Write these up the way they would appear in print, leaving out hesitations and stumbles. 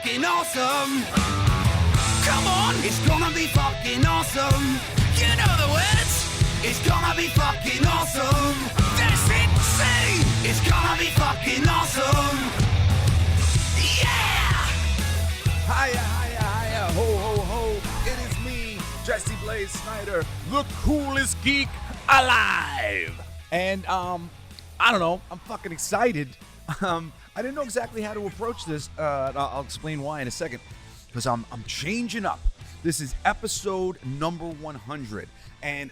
fucking awesome. Come on, it's gonna be fucking awesome. You know the words. It's gonna be fucking awesome. That's it, say. It's gonna be fucking awesome. Yeah! Hiya, ho, ho, ho. It is me, Jesse Blaze Snider, the coolest geek alive. And, I don't know, I'm fucking excited. I didn't know exactly how to approach this. I'll explain why in a second. Because I'm changing up. This is episode number 100. And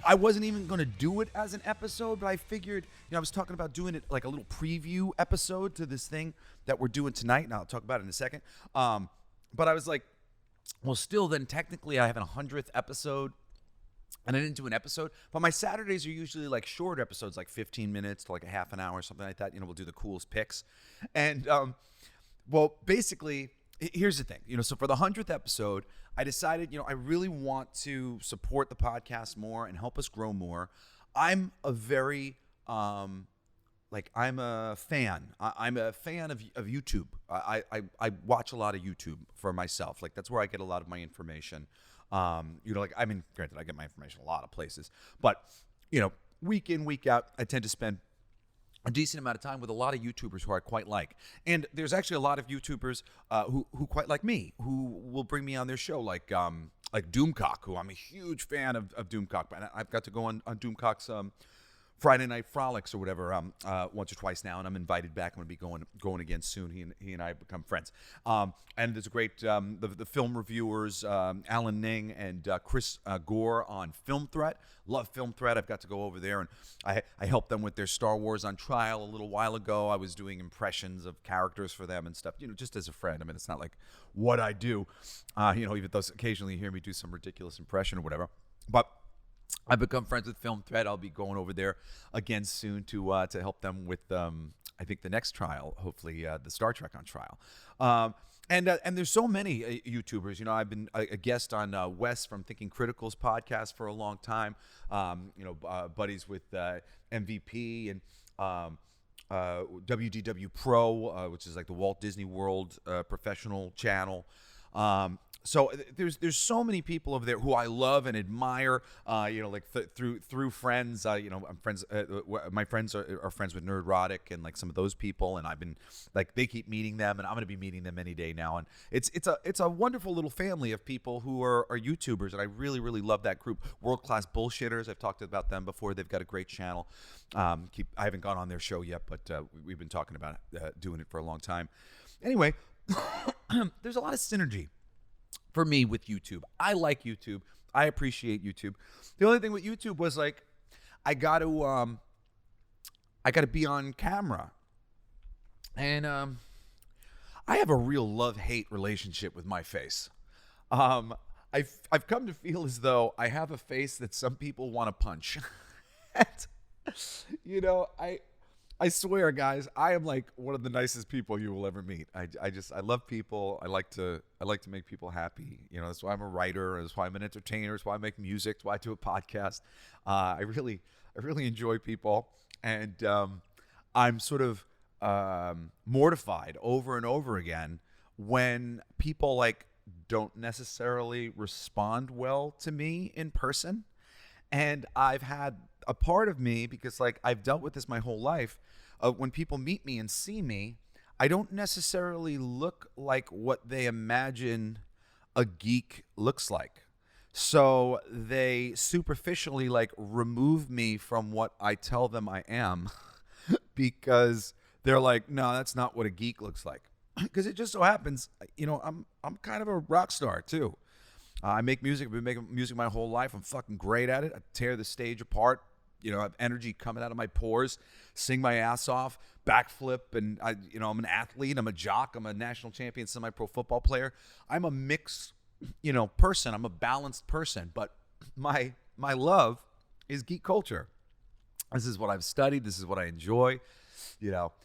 I wasn't even going to do it as an episode, but I figured, I was talking about doing it like a little preview episode to this thing that we're doing tonight, and I'll talk about it in a second. But I was like, well, still, then technically I have a 100th episode, and I didn't do an episode. But my Saturdays are usually like short episodes, like 15 minutes to like a half an hour or something like that. We'll do the coolest picks. And, well, basically, here's the thing. So for the 100th episode, I decided, I really want to support the podcast more and help us grow more. I'm a very, I'm a fan. I'm a fan of YouTube. I watch a lot of YouTube for myself. Like, that's where I get a lot of my information. Granted, I get my information a lot of places. But, week in, week out, I tend to spend a decent amount of time with a lot of YouTubers who I quite like. And there's actually a lot of YouTubers who quite like me, who will bring me on their show, like Doomcock, who I'm a huge fan of Doomcock. And I've got to go on Doomcock's Friday Night Frolics or whatever once or twice now, and I'm invited back. I'm going to be going again soon. He and I have become friends. And there's a great the film reviewers, Alan Ning and Chris Gore on Film Threat. Love Film Threat. I've got to go over there, and I helped them with their Star Wars on Trial a little while ago. I was doing impressions of characters for them and stuff, just as a friend. I mean, it's not like what I do, even though occasionally you hear me do some ridiculous impression or whatever. But I've become friends with Film Thread. I'll be going over there again soon to help them with, I think, the next trial, hopefully the Star Trek on Trial. And there's so many YouTubers. I've been a guest on Wes from Thinking Critical's podcast for a long time. Buddies with MVP and WDW Pro, which is like the Walt Disney World professional channel. So there's so many people over there who I love and admire, through friends. I'm friends. My friends are friends with nerd-lebrity and like some of those people, and I've been like they keep meeting them, and I'm going to be meeting them any day now. And it's a wonderful little family of people who are YouTubers, and I really really love that group. World Class Bullshitters. I've talked about them before. They've got a great channel. I haven't gone on their show yet, but we've been talking about doing it for a long time. Anyway, there's a lot of synergy for me with YouTube. I like YouTube. I appreciate YouTube. The only thing with YouTube was like, I got to be on camera, and I have a real love-hate relationship with my face. I've come to feel as though I have a face that some people want to punch. I swear, guys, I am like one of the nicest people you will ever meet. I love people. I like to make people happy. That's why I'm a writer. That's why I'm an entertainer. That's why I make music. That's why I do a podcast. I really enjoy people, and I'm sort of mortified over and over again when people like don't necessarily respond well to me in person. And I've had a part of me, because like I've dealt with this my whole life, when people meet me and see me, I don't necessarily look like what they imagine a geek looks like. So they superficially like remove me from what I tell them I am because they're like, no, that's not what a geek looks like. Because it just so happens, I'm kind of a rock star too. I make music. I've been making music my whole life. I'm fucking great at it. I tear the stage apart. I have energy coming out of my pores, sing my ass off, backflip, and I'm an athlete. I'm a jock. I'm a national champion semi-pro football player. I'm a mixed, person. I'm a balanced person. But my love is geek culture. This is what I've studied. This is what I enjoy.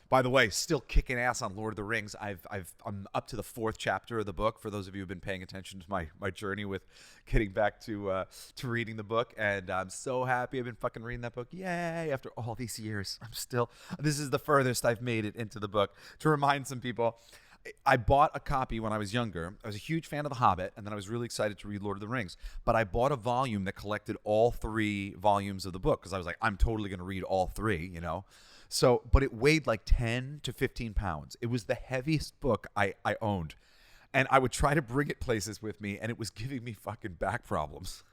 By the way, still kicking ass on Lord of the Rings. I'm up to the 4th chapter of the book. For those of you who've been paying attention to my journey with getting back to reading the book, and I'm so happy I've been fucking reading that book. Yay! After all these years, this is the furthest I've made it into the book. To remind some people, I bought a copy when I was younger. I was a huge fan of The Hobbit, and then I was really excited to read Lord of the Rings. But I bought a volume that collected all 3 volumes of the book because I was like, I'm totally going to read all 3, you know? So, but it weighed like 10 to 15 pounds. It was the heaviest book I owned. And I would try to bring it places with me, and it was giving me fucking back problems.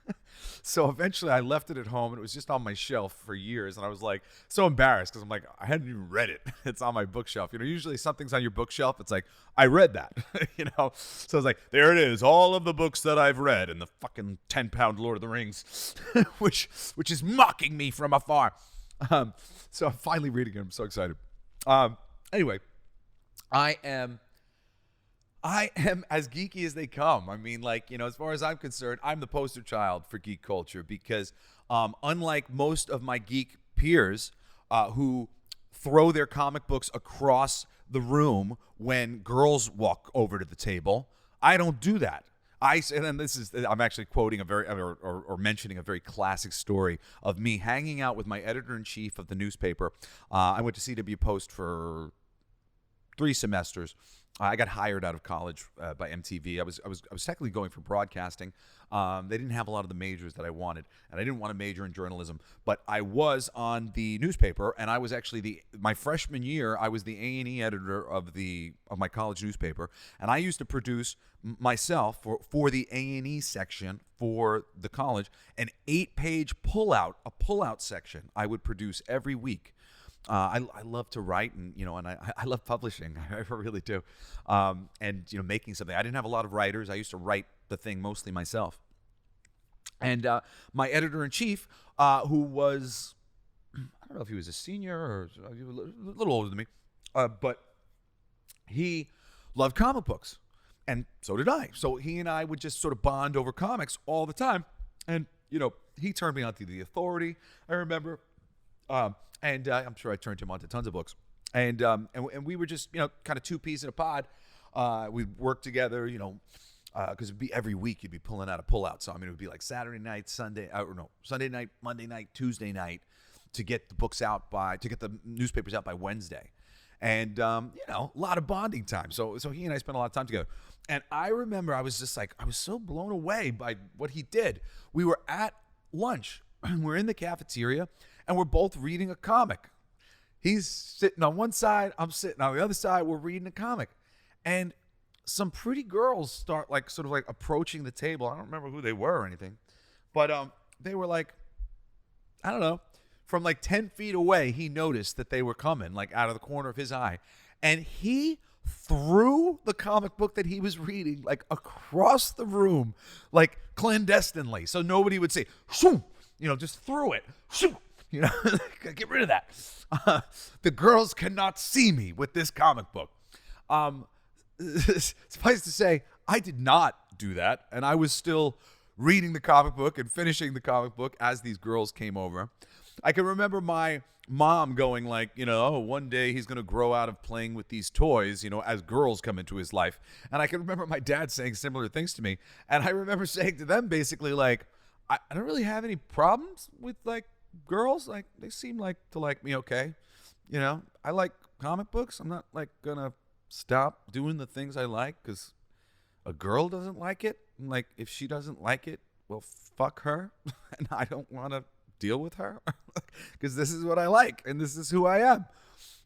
So eventually I left it at home, and it was just on my shelf for years. And I was like so embarrassed because I'm like, I hadn't even read it. It's on my bookshelf. You know, usually something's on your bookshelf. It's like, I read that, you know? So I was like, there it is. All of the books that I've read and the fucking 10-pound Lord of the Rings, which is mocking me from afar. So I'm finally reading it. I'm so excited. Anyway, I am as geeky as they come. I mean, like, you know, as far as I'm concerned, I'm the poster child for geek culture because unlike most of my geek peers who throw their comic books across the room when girls walk over to the table, I don't do that. I'm actually quoting or mentioning a very classic story of me hanging out with my editor-in-chief of the newspaper. I went to CW Post for 3 semesters. I got hired out of college by MTV. I was technically going for broadcasting. They didn't have a lot of the majors that I wanted, and I didn't want to major in journalism. But I was on the newspaper, and I was actually my freshman year. I was the A&E editor of my college newspaper, and I used to produce myself for the A&E section for the college an 8-page pullout section I would produce every week. I love to write, and I love publishing. I really do. And making something. I didn't have a lot of writers. I used to write the thing mostly myself. And my editor-in-chief, who was, I don't know if he was a senior or a little older than me, but he loved comic books, and so did I. So he and I would just sort of bond over comics all the time. And he turned me on to The Authority. I remember. And I'm sure I turned him on to tons of books. And we were just, kind of 2 peas in a pod. We'd work together, because it'd be every week you'd be pulling out a pullout. So, it would be like Saturday night, Sunday night, Monday night, Tuesday night to get the newspapers out by Wednesday. And, a lot of bonding time. So he and I spent a lot of time together. And I remember I was just like, I was so blown away by what he did. We were at lunch. We're in the cafeteria. And we're both reading a comic. He's sitting on one side, I'm sitting on the other side, we're reading a comic. And some pretty girls start sort of approaching the table. I don't remember who they were or anything. But they were I don't know, from 10 feet away, he noticed that they were coming, out of the corner of his eye. And he threw the comic book that he was reading, across the room, clandestinely. So nobody would say, shoo, just threw it, shoo. Get rid of that. The girls cannot see me with this comic book. Suffice to say, I did not do that, and I was still reading the comic book and finishing the comic book as these girls came over. I can remember my mom going one day he's going to grow out of playing with these toys, as girls come into his life. And I can remember my dad saying similar things to me. And I remember saying to them basically I don't really have any problems with girls. They seem to like me okay. I like comic books. I'm not gonna stop doing the things I like because a girl doesn't like it. And, if she doesn't like it, well, fuck her. And I don't want to deal with her because this is what I like and this is who I am.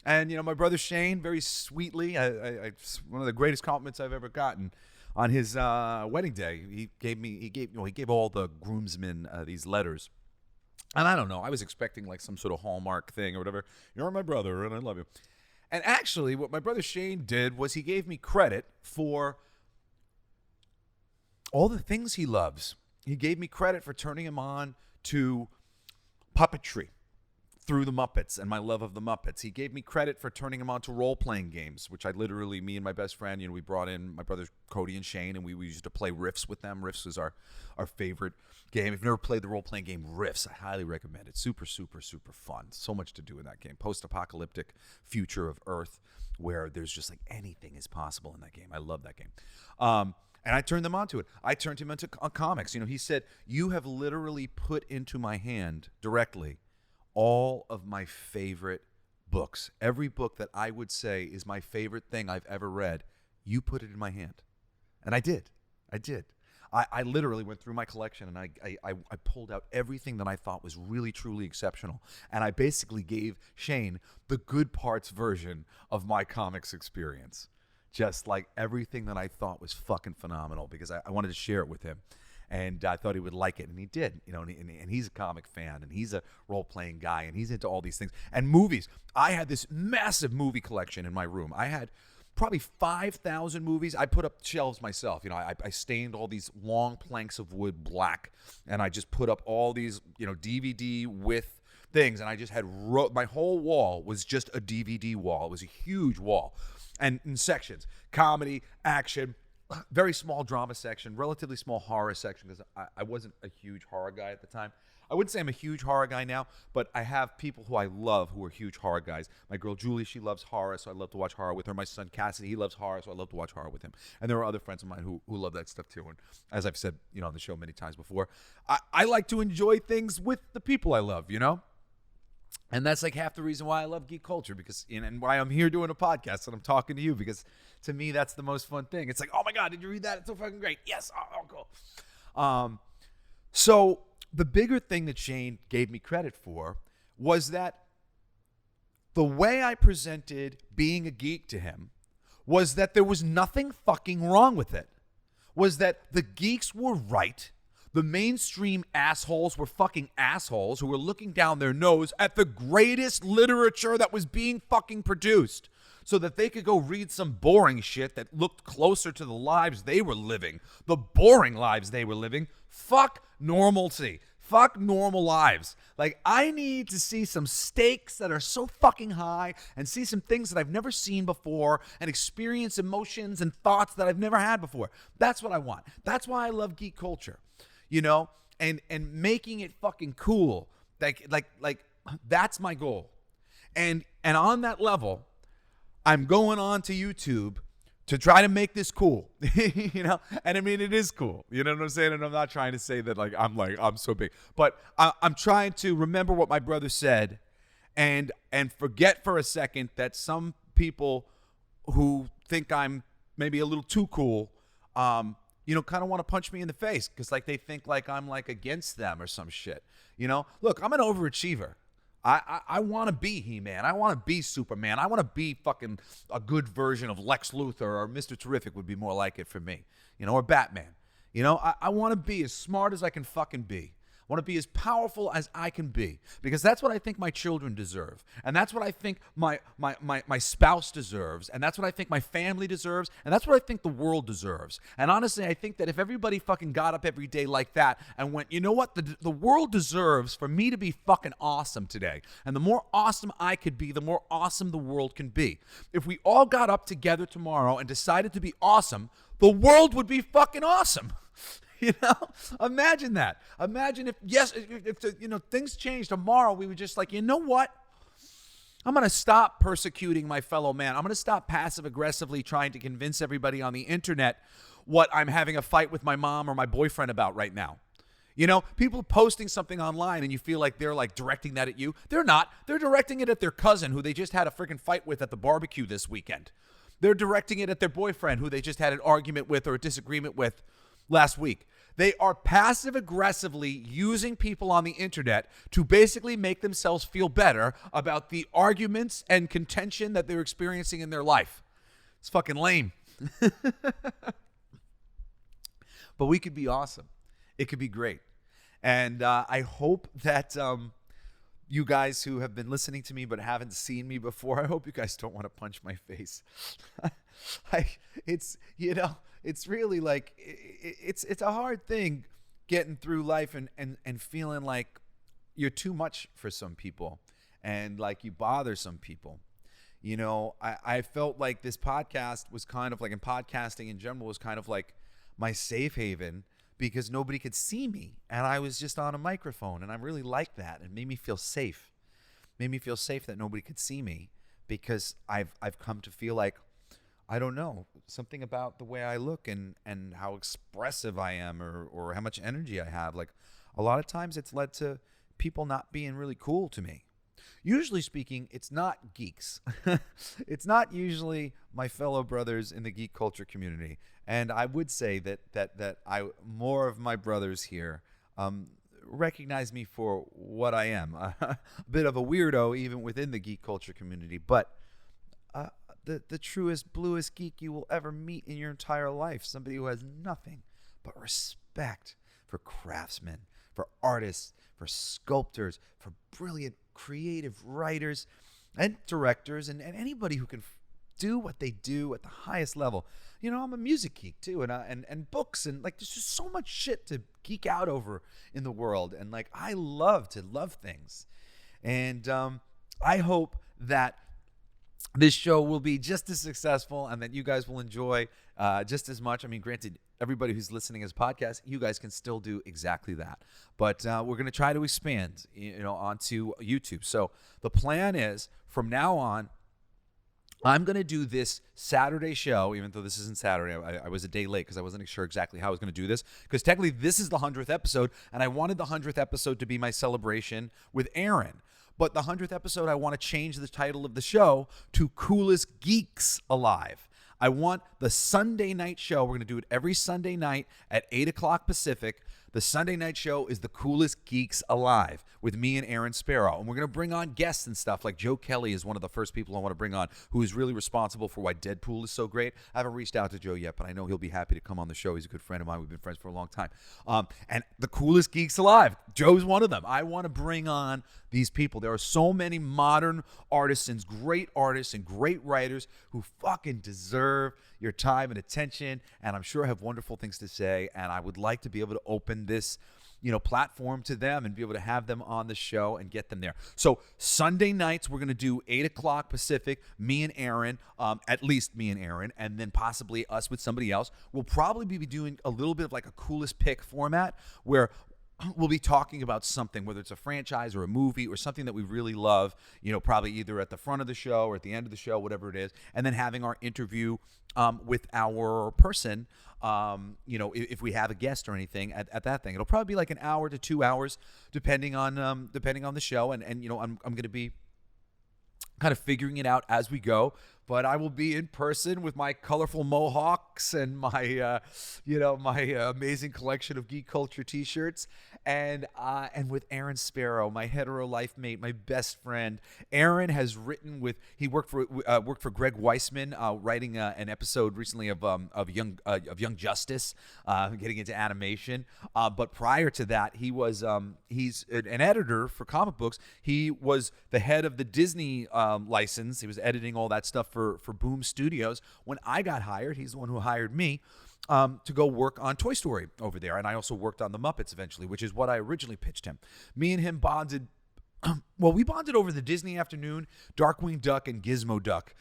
And my brother Shane, very sweetly, I one of the greatest compliments I've ever gotten. On his wedding day, he gave all the groomsmen these letters. And I don't know, I was expecting some sort of Hallmark thing or whatever. You're my brother and I love you. And actually, what my brother Shane did was he gave me credit for all the things he loves. He gave me credit for turning him on to puppetry through the Muppets and my love of the Muppets. He gave me credit for turning him on to role-playing games, which me and my best friend, we brought in my brothers Cody and Shane, and we used to play Riffs with them. Riffs was our favorite game. If you've never played the role-playing game Riffs, I highly recommend it. Super, super, super fun. So much to do in that game. Post-apocalyptic future of Earth where there's just anything is possible in that game. I love that game. And I turned them onto it. I turned him into comics. He said, you have literally put into my hand directly all of my favorite books. Every book that I would say is my favorite thing I've ever read you put it in my hand. And I did. I literally went through my collection and I pulled out everything that I thought was really, truly exceptional. And I basically gave Shane the good parts version of my comics experience. Just like everything that I thought was fucking phenomenal, because I wanted to share it with him. And I thought he would like it, and he did. You know, and he's a comic fan, and he's a role-playing guy, and he's into all these things. And movies. I had this massive movie collection in my room. I had probably 5,000 movies. I put up shelves myself. You know, I stained all these long planks of wood black, and I just put up all these, you know, DVD with things, and I just had my whole wall was just a DVD wall. It was a huge wall, and in sections: comedy, action, very small drama section, relatively small horror section, because I wasn't a huge horror guy at the time. I wouldn't say I'm a huge horror guy now, but I have people who I love who are huge horror guys. My girl Julie, she loves horror, so I love to watch horror with her. My son Cassidy, he loves horror, so I love to watch horror with him. And there are other friends of mine who love that stuff too. And as I've said, you know, on the show many times before, I like to enjoy things with the people I love, you know? And that's like half the reason why I love geek culture, because and why I'm here doing a podcast and I'm talking to you, because to me that's the most fun thing. It's like, oh my God, did you read that? It's so fucking great. Yes, oh cool. So the bigger thing that Shane gave me credit for was that the way I presented being a geek to him was that there was nothing fucking wrong with it. Was that the geeks were right. The mainstream assholes were fucking assholes who were looking down their nose at the greatest literature that was being fucking produced so that they could go read some boring shit that looked closer to the lives they were living, the boring lives they were living. Fuck normalcy. Fuck normal lives. Like, I need to see some stakes that are so fucking high and see some things that I've never seen before and experience emotions and thoughts that I've never had before. That's what I want. That's why I love geek culture. You know, and making it fucking cool, like that's my goal, and on that level, I'm going on to YouTube to try to make this cool, you know. And I mean, it is cool, you know what I'm saying. And I'm not trying to say that I'm so big, but I'm trying to remember what my brother said, and forget for a second that some people who think I'm maybe a little too cool, you know, kind of want to punch me in the face because, like, they think like I'm like against them or some shit. You know, look, I'm an overachiever. I want to be He-Man. I want to be Superman. I want to be fucking a good version of Lex Luthor, or Mr. Terrific would be more like it for me. You know, or Batman. You know, I want to be as smart as I can fucking be. I want to be as powerful as I can be, because that's what I think my children deserve, and that's what I think my spouse deserves, and that's what I think my family deserves, and that's what I think the world deserves. And honestly, I think that if everybody fucking got up every day like that and went, you know what, the world deserves for me to be fucking awesome today, and the more awesome I could be, the more awesome the world can be. If we all got up together tomorrow and decided to be awesome, the world would be fucking awesome. You know, imagine that. Imagine if you know, things changed tomorrow, we were just like, you know what? I'm going to stop persecuting my fellow man. I'm going to stop passive aggressively trying to convince everybody on the internet what I'm having a fight with my mom or my boyfriend about right now. You know, people posting something online and you feel like they're like directing that at you. They're not. They're directing it at their cousin who they just had a freaking fight with at the barbecue this weekend. They're directing it at their boyfriend who they just had an argument with or a disagreement with last week. They are passive aggressively using people on the internet to basically make themselves feel better about the arguments and contention that they're experiencing in their life. It's fucking lame. But we could be awesome. It could be great. And I hope that you guys who have been listening to me but haven't seen me before, I hope you guys don't want to punch my face. It's, you know, it's really like, it's a hard thing getting through life and feeling like you're too much for some people and like you bother some people. You know, I felt like this podcast was kind of like, and podcasting in general was kind of like my safe haven, because nobody could see me and I was just on a microphone, and I really liked that. It made me feel safe. Made me feel safe that nobody could see me, because I've come to feel like, I don't know, something about the way I look and how expressive I am, or how much energy I have. Like, a lot of times it's led to people not being really cool to me. usually speaking, it's not geeks. It's not usually my fellow brothers in the geek culture community. And I would say that more of my brothers here recognize me for what I am, a bit of a weirdo even within the geek culture community, but the truest, bluest geek you will ever meet in your entire life. Somebody who has nothing but respect for craftsmen, for artists, for sculptors, for brilliant creative writers and directors, and anybody who can do what they do at the highest level. You know, I'm a music geek too, and books, and like there's just so much shit to geek out over in the world, and like I love to love things, and I hope that this show will be just as successful and that you guys will enjoy just as much. I mean, granted, everybody who's listening as a podcast, you guys can still do exactly that. But we're going to try to expand, onto YouTube. So the plan is from now on, I'm going to do this Saturday show, even though this isn't Saturday. I was a day late because I wasn't sure exactly how I was going to do this. Because technically, this is the 100th episode, and I wanted the 100th episode to be my celebration with Aaron. But the 100th episode, I want to change the title of the show to Coolest Geeks Alive. I want the Sunday night show. We're going to do it every Sunday night at 8 o'clock Pacific. The Sunday night show is the Coolest Geeks Alive with me and Aaron Sparrow. And we're going to bring on guests and stuff. Like Joe Kelly is one of the first people I want to bring on, who is really responsible for why Deadpool is so great. I haven't reached out to Joe yet, but I know he'll be happy to come on the show. He's a good friend of mine. We've been friends for a long time. And the Coolest Geeks Alive. Joe's one of them. I want to bring on these people. There are so many modern artisans, great artists and great writers who fucking deserve your time and attention, and I'm sure have wonderful things to say, and I would like to be able to open this platform to them and be able to have them on the show and get them there. So Sunday nights, we're going to do 8 o'clock Pacific, me and Aaron, at least me and Aaron, and then possibly us with somebody else. We'll probably be doing a little bit of like a coolest pick format where we'll be talking about something, whether it's a franchise or a movie or something that we really love, probably either at the front of the show or at the end of the show, whatever it is, and then having our interview with our person, if we have a guest or anything at that thing. It'll probably be like an hour to 2 hours, depending on the show, and I'm going to be kind of figuring it out as we go, but I will be in person with my colorful mohawks and my, my amazing collection of geek culture T-shirts, and with Aaron Sparrow, my hetero life mate, my best friend. Aaron has written he worked for Greg Weisman, writing an episode recently of Young Justice, getting into animation. But prior to that, he's an editor for comic books. He was the head of the Disney license. He was editing all that stuff for Boom Studios. When I got hired, he's the one who hired me to go work on Toy Story over there. And I also worked on the Muppets eventually, which is what I originally pitched him. Me and him bonded. Well, we bonded over the Disney Afternoon, Darkwing Duck, and Gizmo Duck.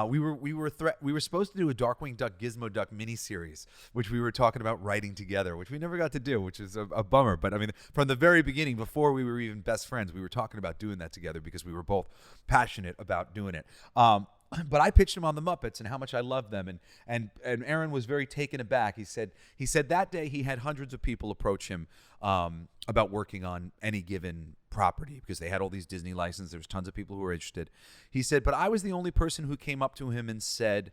We were supposed to do a Darkwing Duck, Gizmo Duck miniseries, which we were talking about writing together, which we never got to do, which is a bummer. But I mean, from the very beginning, before we were even best friends, we were talking about doing that together because we were both passionate about doing it. But I pitched him on the Muppets and how much I love them, and Aaron was very taken aback. He said that day he had hundreds of people approach him about working on any given property because they had all these Disney licenses. There was tons of people who were interested. He said, but I was the only person who came up to him and said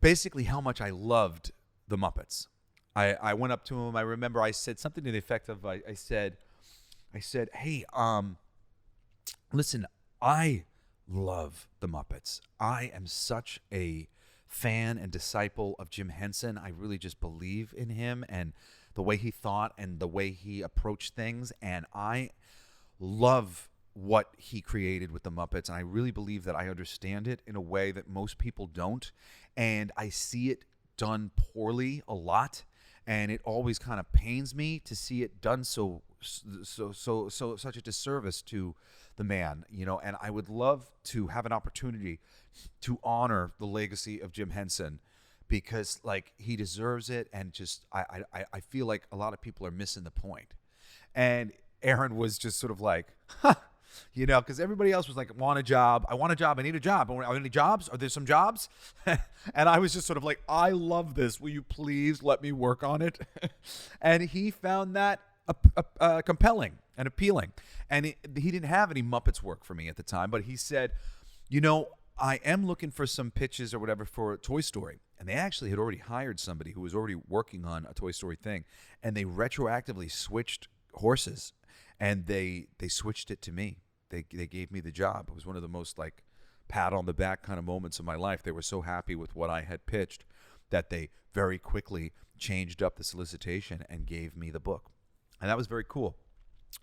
basically how much I loved the Muppets. I went up to him. I remember I said something to the effect of I said, hey, listen, I love the Muppets. I am such a fan and disciple of Jim Henson. I really just believe in him and the way he thought and the way he approached things. And I love what he created with the Muppets. And I really believe that I understand it in a way that most people don't. And I see it done poorly a lot. And it always kind of pains me to see it done so such a disservice to the man, and I would love to have an opportunity to honor the legacy of Jim Henson because he deserves it, and just I feel like a lot of people are missing the point. And Aaron was just sort of like, huh, because everybody else was like, I want a job, I need a job. Are there any jobs? Are there some jobs? And I was just sort of like, I love this. Will you please let me work on it? And he found that compelling. and appealing. And he didn't have any Muppets work for me at the time, but he said, I am looking for some pitches or whatever for Toy Story. And they actually had already hired somebody who was already working on a Toy Story thing. And they retroactively switched horses, and they switched it to me. They gave me the job. It was one of the most like pat on the back kind of moments of my life. They were so happy with what I had pitched that they very quickly changed up the solicitation and gave me the book. And that was very cool.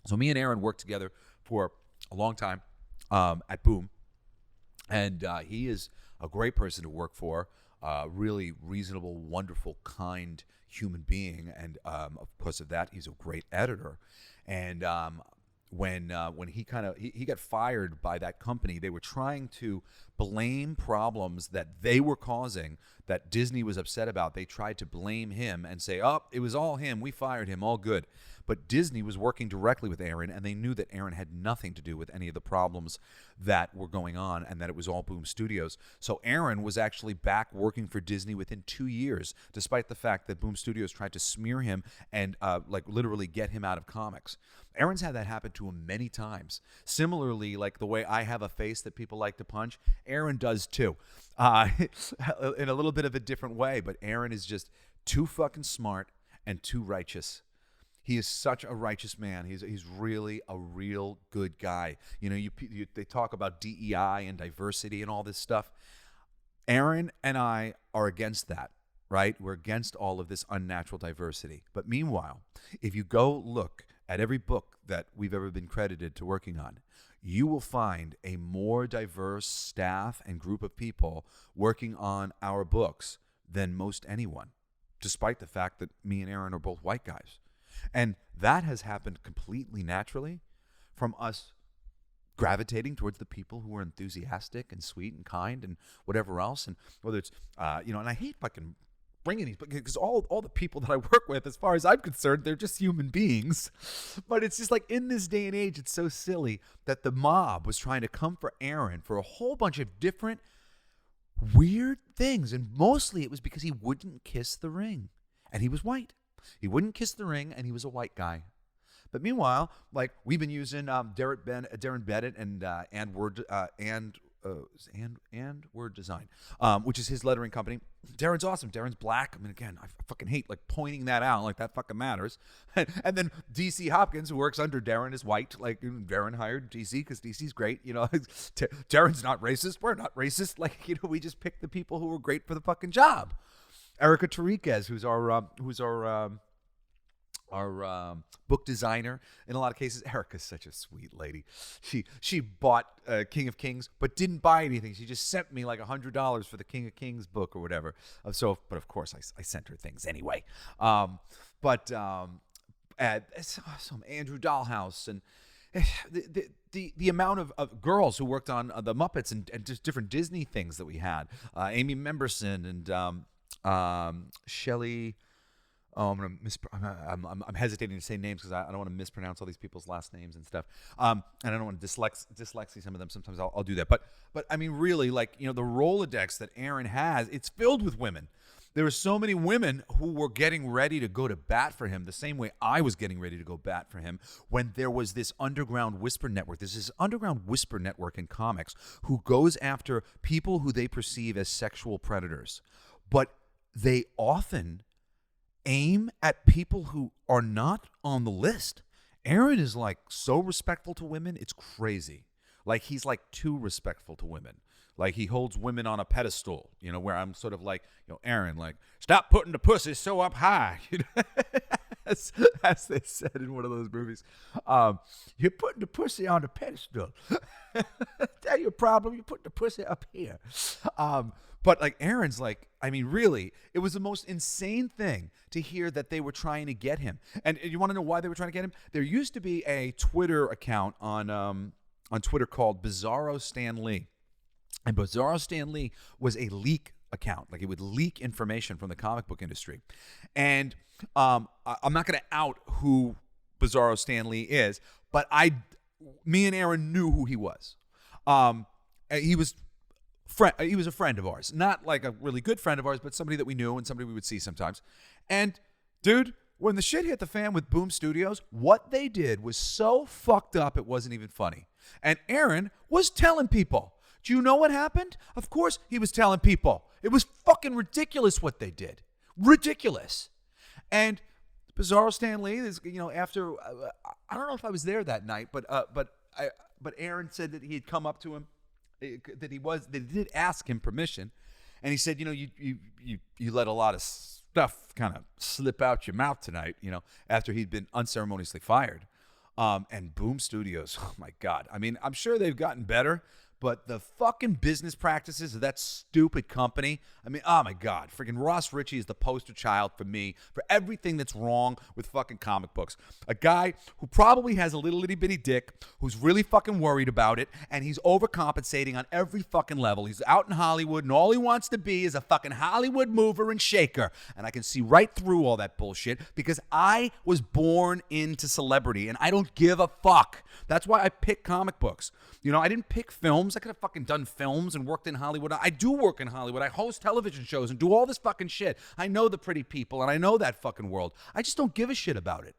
So me and Aaron worked together for a long time at Boom. And he is a great person to work for, really reasonable, wonderful, kind human being. And because of that, he's a great editor. And when he got fired by that company, they were trying to blame problems that they were causing that Disney was upset about. They tried to blame him and say, oh, it was all him. We fired him. All good. But Disney was working directly with Aaron, and they knew that Aaron had nothing to do with any of the problems that were going on, and that it was all Boom Studios. So Aaron was actually back working for Disney within 2 years, despite the fact that Boom Studios tried to smear him and like literally get him out of comics. Aaron's had that happen to him many times. Similarly, like the way I have a face that people like to punch, Aaron does too, in a little bit of a different way. But Aaron is just too fucking smart and too righteous. He is such a righteous man. He's really a real good guy. They talk about DEI and diversity and all this stuff. Aaron and I are against that, right? We're against all of this unnatural diversity. But meanwhile, if you go look at every book that we've ever been credited to working on, you will find a more diverse staff and group of people working on our books than most anyone, despite the fact that me and Aaron are both white guys. And that has happened completely naturally from us gravitating towards the people who are enthusiastic and sweet and kind and whatever else. And whether it's, and I hate fucking bringing these, because all the people that I work with, as far as I'm concerned, they're just human beings. But it's just like in this day and age, it's so silly that the mob was trying to come for Aaron for a whole bunch of different weird things. And mostly it was because he wouldn't kiss the ring. And he was white. He wouldn't kiss the ring, and he was a white guy. But meanwhile, like we've been using Darren Bennett and Word Design, which is his lettering company. Darren's awesome. Darren's black. I mean, again, I fucking hate like pointing that out, like that fucking matters. And then DC Hopkins, who works under Darren, is white. Like Darren hired DC because DC's great. Darren's not racist. We're not racist. Like we just picked the people who were great for the fucking job. Erica Tariquez, who's our book designer in a lot of cases. Erica's such a sweet lady. She bought King of Kings, but didn't buy anything. She just sent me like $100 for the King of Kings book or whatever. But of course I sent her things anyway. Some Andrew Dahlhaus and the amount of girls who worked on the Muppets and just different Disney things that we had. Amy Memberson and Shelley. Oh, I'm hesitating to say names because I don't want to mispronounce all these people's last names and stuff. And I don't want to dyslexy some of them. Sometimes I'll do that. But I mean, really, like the Rolodex that Aaron has, it's filled with women. There were so many women who were getting ready to go to bat for him, the same way I was getting ready to go bat for him when there was this underground whisper network. There's this underground whisper network in comics who goes after people who they perceive as sexual predators, but they often aim at people who are not on the list. Aaron is like so respectful to women, it's crazy. Like he's like too respectful to women. Like he holds women on a pedestal, where I'm sort of like, Aaron, like, stop putting the pussy so up high. As they said in one of those movies. You're putting the pussy on the pedestal. That's your problem. You put the pussy up here. But like Aaron's like, I mean, really, it was the most insane thing to hear that they were trying to get him. And you want to know why they were trying to get him? There used to be a Twitter account on Twitter called Bizarro Stan Lee. And Bizarro Stan Lee was a leak account. Like it would leak information from the comic book industry. And I'm not going to out who Bizarro Stan Lee is, but me and Aaron knew who he was. He was a friend of ours, not like a really good friend of ours, but somebody that we knew and somebody we would see sometimes. And dude, when the shit hit the fan with Boom Studios, what they did was so fucked up it wasn't even funny. And Aaron was telling people. Do you know what happened? Of course he was telling people. It was fucking ridiculous what they did. Ridiculous. And Bizarro Stan Lee is, after I don't know if I was there that night, but Aaron said that he had come up to him, that they did ask him permission, and he said, you let a lot of stuff kind of slip out your mouth tonight, after he'd been unceremoniously fired. And Boom Studios, oh my God. I mean, I'm sure they've gotten better, but the fucking business practices of that stupid company, I mean, oh my God. Freaking Ross Ritchie is the poster child for me, for everything that's wrong with fucking comic books. A guy who probably has a little itty bitty dick, who's really fucking worried about it, and he's overcompensating on every fucking level. He's out in Hollywood, and all he wants to be is a fucking Hollywood mover and shaker. And I can see right through all that bullshit because I was born into celebrity, and I don't give a fuck. That's why I pick comic books. I didn't pick films. I could have fucking done films and worked in Hollywood. I do work in Hollywood. I host television shows and do all this fucking shit. I know the pretty people and I know that fucking world. I just don't give a shit about it.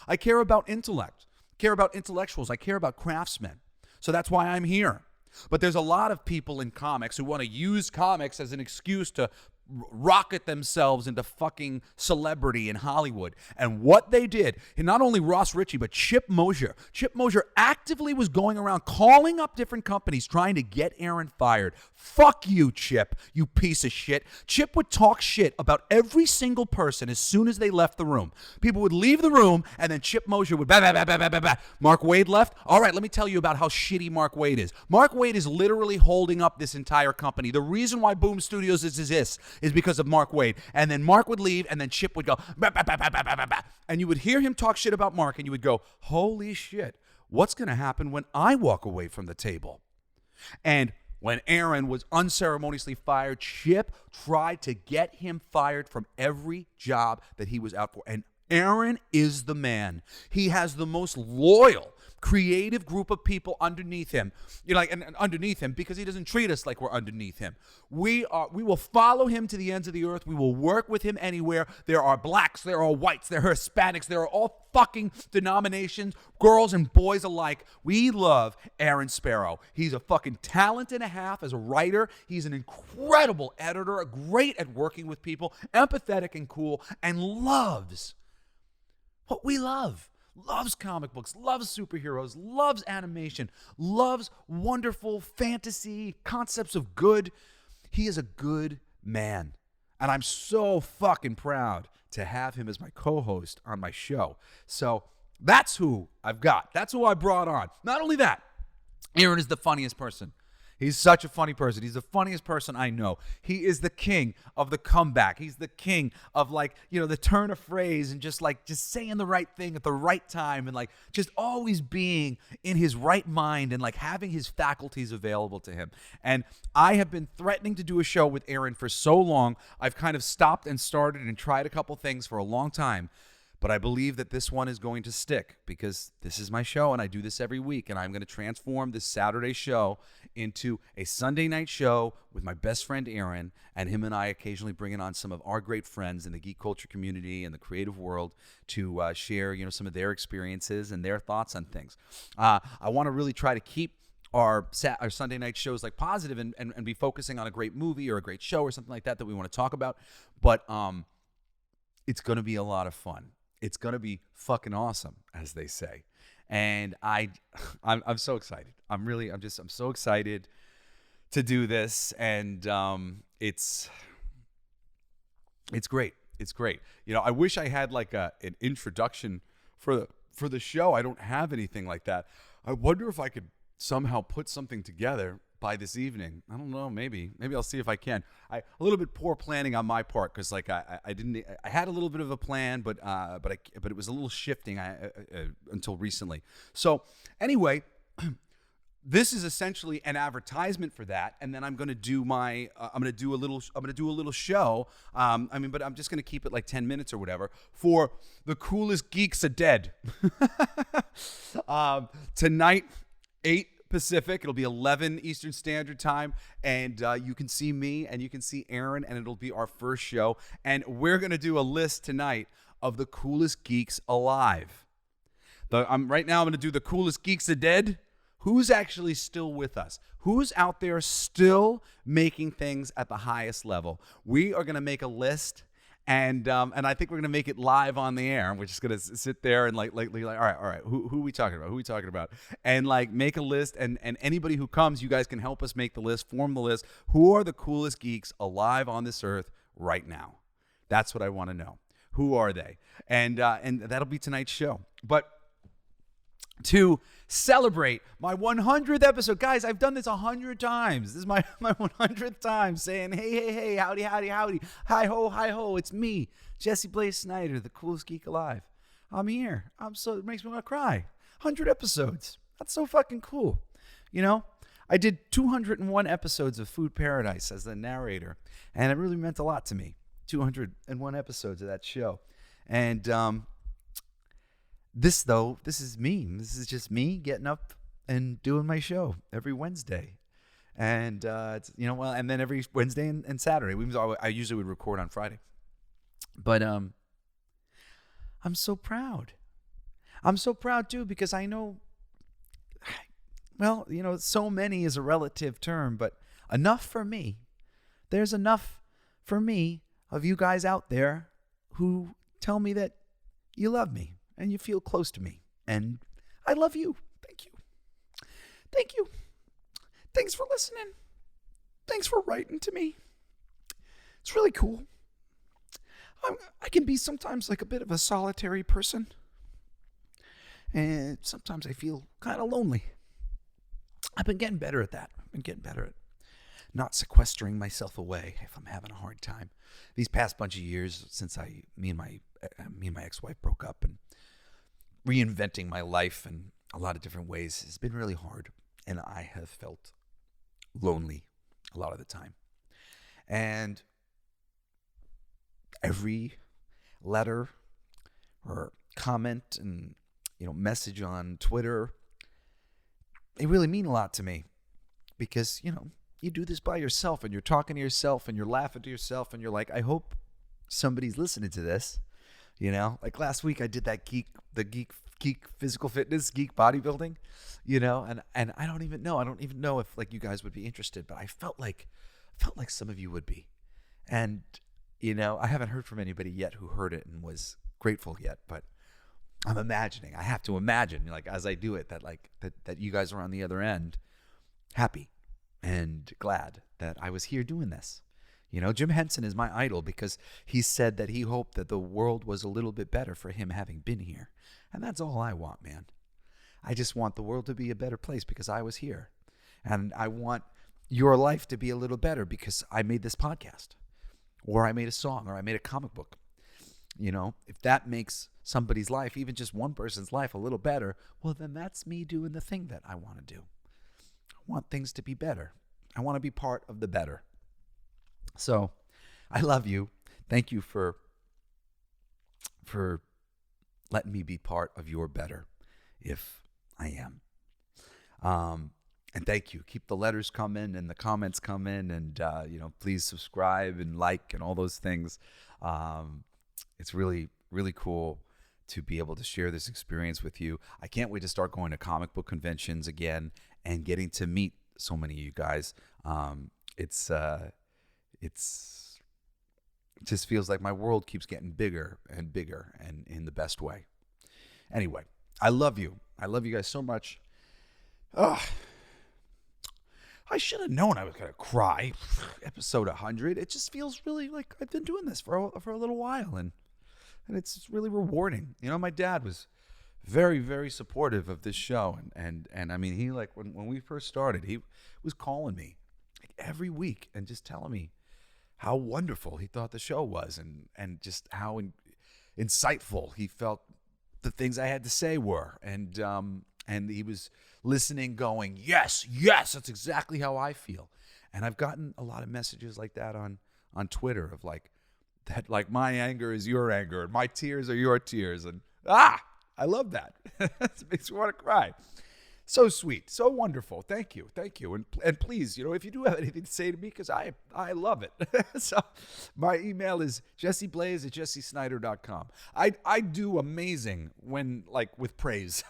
I care about intellect. I care about intellectuals. I care about craftsmen. So that's why I'm here. But there's a lot of people in comics who want to use comics as an excuse to rocket themselves into fucking celebrity in Hollywood. And what they did, and not only Ross Ritchie, but Chip Mosier. Chip Mosier actively was going around calling up different companies trying to get Aaron fired. Fuck you, Chip, you piece of shit. Chip would talk shit about every single person as soon as they left the room. People would leave the room, and then Chip Mosier would bah, bah, bah, bah, bah, bah, bah. Mark Waid left? All right, let me tell you about how shitty Mark Waid is. Mark Waid is literally holding up this entire company. The reason why Boom Studios exists is because of Mark Waid. And then Mark would leave, and then Chip would go, bah, bah, bah, bah, bah, bah, bah. And you would hear him talk shit about Mark, and you would go, holy shit, what's going to happen when I walk away from the table? And when Aaron was unceremoniously fired, Chip tried to get him fired from every job that he was out for. And Aaron is the man. He has the most loyal, creative group of people underneath him. And underneath him because he doesn't treat us like we're underneath him. We will follow him to the ends of the earth. We will work with him anywhere. There are blacks, there are whites, there are Hispanics, there are all fucking denominations, girls and boys alike. We love Aaron Sparrow. He's a fucking talent and a half as a writer. He's an incredible editor, great at working with people, empathetic and cool, and loves what we love. Loves comic books, loves superheroes, loves animation, loves wonderful fantasy, concepts of good. He is a good man. And I'm so fucking proud to have him as my co-host on my show. So that's who I've got. That's who I brought on. Not only that, Aaron is the funniest person. He's such a funny person. He's the funniest person I know. He is the king of the comeback. He's the king of the turn of phrase and just saying the right thing at the right time and just always being in his right mind and having his faculties available to him. And I have been threatening to do a show with Aaron for so long. I've kind of stopped and started and tried a couple things for a long time. But I believe that this one is going to stick because this is my show and I do this every week. And I'm going to transform this Saturday show into a Sunday night show with my best friend Aaron, and him and I occasionally bringing on some of our great friends in the geek culture community and the creative world to share, some of their experiences and their thoughts on things. I want to really try to keep our Sunday night shows positive and be focusing on a great movie or a great show or something like that we want to talk about. But it's going to be a lot of fun. It's going to be fucking awesome, as they say. And I'm so excited. I'm so excited to do this. And it's great. It's great. I wish I had an introduction for the show. I don't have anything like that. I wonder if I could somehow put something together by this evening. I don't know. Maybe I'll see if I can. A little bit poor planning on my part because I had a little bit of a plan, but it was a little shifting until recently. So anyway, this is essentially an advertisement for that, and then I'm going to do a little show. But I'm just going to keep it 10 minutes or whatever for the coolest geeks are dead. Tonight, 8 Pacific. It'll be 11 Eastern Standard Time, and you can see me and you can see Aaron, and it'll be our first show. And we're going to do a list tonight of the Coolest Geeks Alive. Right now I'm going to do the Coolest Geeks are dead. Who's actually still with us? Who's out there still making things at the highest level? We are going to make a list, and I think we're going to make it live on the air. We're just going to sit there and like, all right, who are we talking about? Who are we talking about? And like make a list, and anybody who comes, you guys can help us make the list, form the list. Who are the coolest geeks alive on this earth right now? That's what I want to know. Who are they? And that'll be tonight's show. But to celebrate my 100th episode. Guys, I've done this 100 times. This is my 100th time saying, hey, howdy, hi-ho, it's me, Jesse Blaze Snider, the coolest geek alive. I'm here. It makes me want to cry. 100 episodes. That's so fucking cool. You know, I did 201 episodes of Food Paradise as the narrator, and it really meant a lot to me. 201 episodes of that show. And, this is me. This is just me getting up and doing my show every Wednesday. And, and then every Wednesday and Saturday. I usually would record on Friday. But I'm so proud. I'm so proud, too, because I know, so many is a relative term, but enough for me. There's enough for me of you guys out there who tell me that you love me. And you feel close to me. And I love you. Thank you. Thank you. Thanks for listening. Thanks for writing to me. It's really cool. I can be sometimes like a bit of a solitary person. And sometimes I feel kind of lonely. I've been getting better at that. I've been getting better at not sequestering myself away if I'm having a hard time. These past bunch of years since me and my ex-wife broke up, and reinventing my life in a lot of different ways has been really hard, and I have felt lonely a lot of the time. And every letter or comment and message on Twitter, they really mean a lot to me, because you do this by yourself, and you're talking to yourself, and you're laughing to yourself, and you're like, I hope somebody's listening to this. Like last week I did that geek physical fitness, geek bodybuilding, and I don't even know if like you guys would be interested, but I felt like some of you would be. And, I haven't heard from anybody yet who heard it and was grateful yet, but I have to imagine, like, as I do it, that you guys are on the other end happy and glad that I was here doing this. Jim Henson is my idol because he said that he hoped that the world was a little bit better for him having been here. And that's all I want, man. I just want the world to be a better place because I was here. And I want your life to be a little better because I made this podcast, or I made a song, or I made a comic book. If that makes somebody's life, even just one person's life, a little better, well, then that's me doing the thing that I want to do. I want things to be better. I want to be part of the better. So, I love you. Thank you for letting me be part of your better, if I am. And thank you. Keep the letters coming and the comments coming, and please subscribe and like and all those things. It's really, really cool to be able to share this experience with you. I can't wait to start going to comic book conventions again and getting to meet so many of you guys. It just feels like my world keeps getting bigger and bigger, and in the best way. Anyway, I love you. I love you guys so much. I should have known I was going to cry. Episode 100. It just feels really like I've been doing this for a little while, and it's really rewarding. My dad was very, very supportive of this show, and I mean, he, like, when we first started, he was calling me like every week and just telling me how wonderful he thought the show was, and just how insightful he felt the things I had to say were. And he was listening going, yes, that's exactly how I feel. And I've gotten a lot of messages like that on Twitter of like my anger is your anger and my tears are your tears. And I love that. It makes me want to cry. So sweet, so wonderful. Thank you, and please, if you do have anything to say to me, because I love it. So, my email is jesseblaze@jessesnider.com. I do amazing when with praise.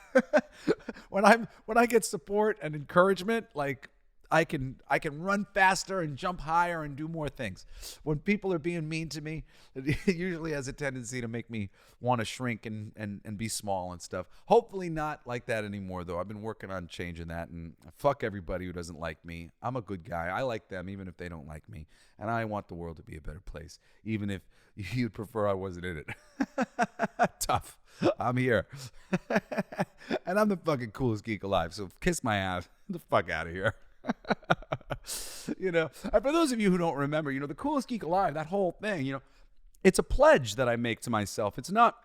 when I get support and encouragement, I can run faster and jump higher and do more things. When people are being mean to me, it usually has a tendency to make me want to shrink and be small and stuff. Hopefully not like that anymore, though. I've been working on changing that, and fuck everybody who doesn't like me. I'm a good guy. I like them even if they don't like me, and I want the world to be a better place, even if you'd prefer I wasn't in it. Tough. I'm here. And I'm the fucking coolest geek alive, so kiss my ass. Get the fuck out of here. And for those of you who don't remember, the Coolest Geek Alive, that whole thing, it's a pledge that I make to myself. It's not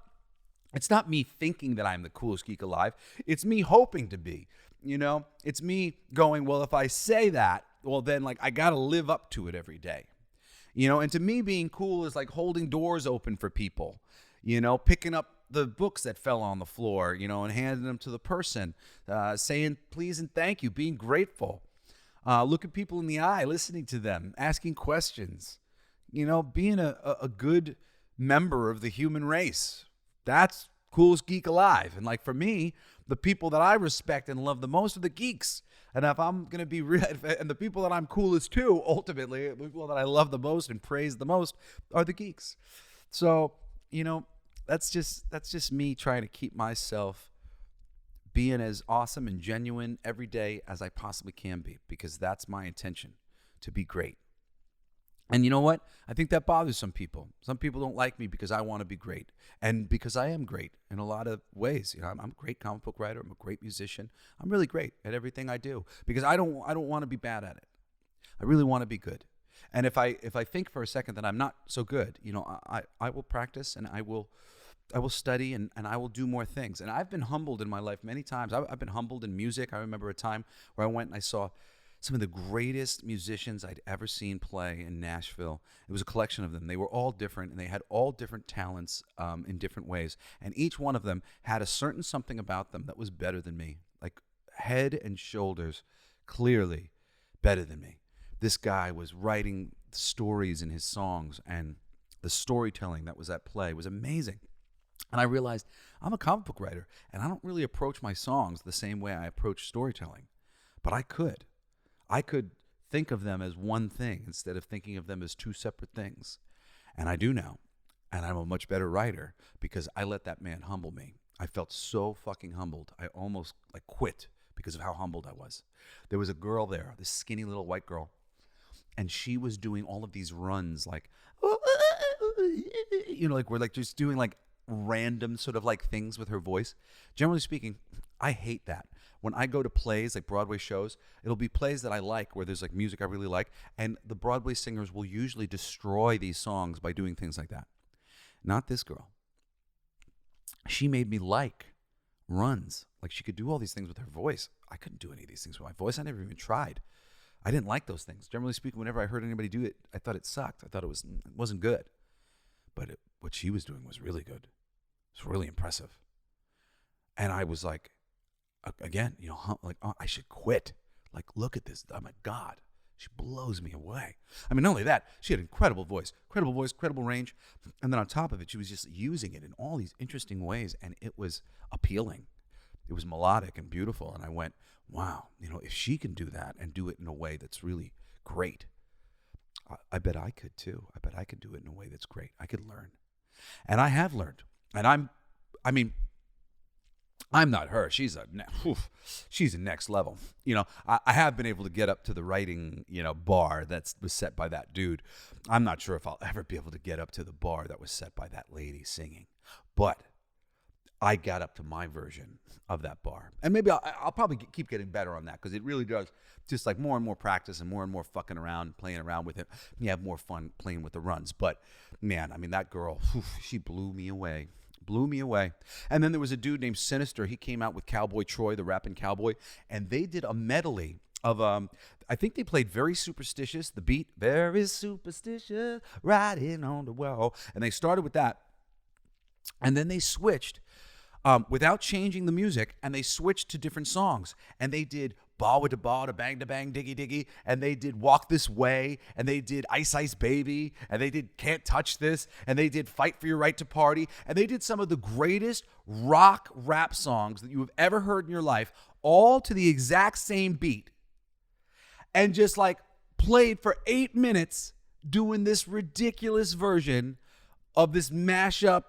me thinking that I'm the coolest geek alive. It's me hoping to be. It's me going, well, if I say that, well, then I got to live up to it every day. And to me, being cool is like holding doors open for people, picking up the books that fell on the floor, and handing them to the person, saying please and thank you, being grateful. Looking people in the eye, listening to them, asking questions, being a good member of the human race. That's Coolest Geek Alive. And for me, the people that I respect and love the most are the geeks. And if I'm going to be real, and the people that I'm coolest to, ultimately, the people that I love the most and praise the most are the geeks. So, that's just me trying to keep myself being as awesome and genuine every day as I possibly can be, because that's my intention, to be great. And you know what? I think that bothers some people. Some people don't like me because I want to be great, and because I am great in a lot of ways. I'm a great comic book writer. I'm a great musician. I'm really great at everything I do, because I don't want to be bad at it. I really want to be good. And if I think for a second that I'm not so good, I will practice, and I will study, and I will do more things. And I've been humbled in my life many times. I've been humbled in music. I remember a time where I went and I saw some of the greatest musicians I'd ever seen play in Nashville. It was a collection of them. They were all different, and they had all different talents in different ways. And each one of them had a certain something about them that was better than me, like head and shoulders clearly better than me. This guy was writing stories in his songs, and the storytelling that was at play was amazing. And I realized I'm a comic book writer, and I don't really approach my songs the same way I approach storytelling. But I could. I could think of them as one thing instead of thinking of them as two separate things. And I do now. And I'm a much better writer because I let that man humble me. I felt so fucking humbled. I almost quit because of how humbled I was. There was a girl there, this skinny little white girl, and she was doing all of these runs we're just doing random sort of things with her voice. Generally speaking, I hate that. When I go to plays, like Broadway shows, it'll be plays that I like where there's music I really like, and the Broadway singers will usually destroy these songs by doing things like that. Not this girl. She made me like runs. She could do all these things with her voice. I couldn't do any of these things with my voice. I never even tried. I didn't like those things. Generally speaking, whenever I heard anybody do it, I thought it sucked. I thought it wasn't good. But what she was doing was really good. It was really impressive. And I was again, oh, I should quit. Look at this. Oh my God. She blows me away. I mean, not only that, she had incredible voice, credible range. And then on top of it, she was just using it in all these interesting ways. And it was appealing. It was melodic and beautiful. And I went, wow, if she can do that and do it in a way that's really great, I bet I could too. I bet I could do it in a way that's great. I could learn. And I have learned. And I'm not her. She's a next level. I have been able to get up to the writing, bar that was set by that dude. I'm not sure if I'll ever be able to get up to the bar that was set by that lady singing. But I got up to my version of that bar. And maybe I'll probably keep getting better on that, because it really does just more and more practice and more fucking around, playing around with it. You have more fun playing with the runs. But man, that girl, she blew me away. And then there was a dude named Sinister. He came out with Cowboy Troy, the rapping cowboy, and they did a medley of I think they played Very Superstitious, the beat, very superstitious, riding on the wall. And they started with that. And then they switched without changing the music, and they switched to different songs. And they did Ball with the Ball, to Bang to Bang, Diggy Diggy, and they did Walk This Way, and they did Ice Ice Baby, and they did Can't Touch This, and they did Fight for Your Right to Party, and they did some of the greatest rock rap songs that you have ever heard in your life, all to the exact same beat, and just like played for 8 minutes doing this ridiculous version of this mashup,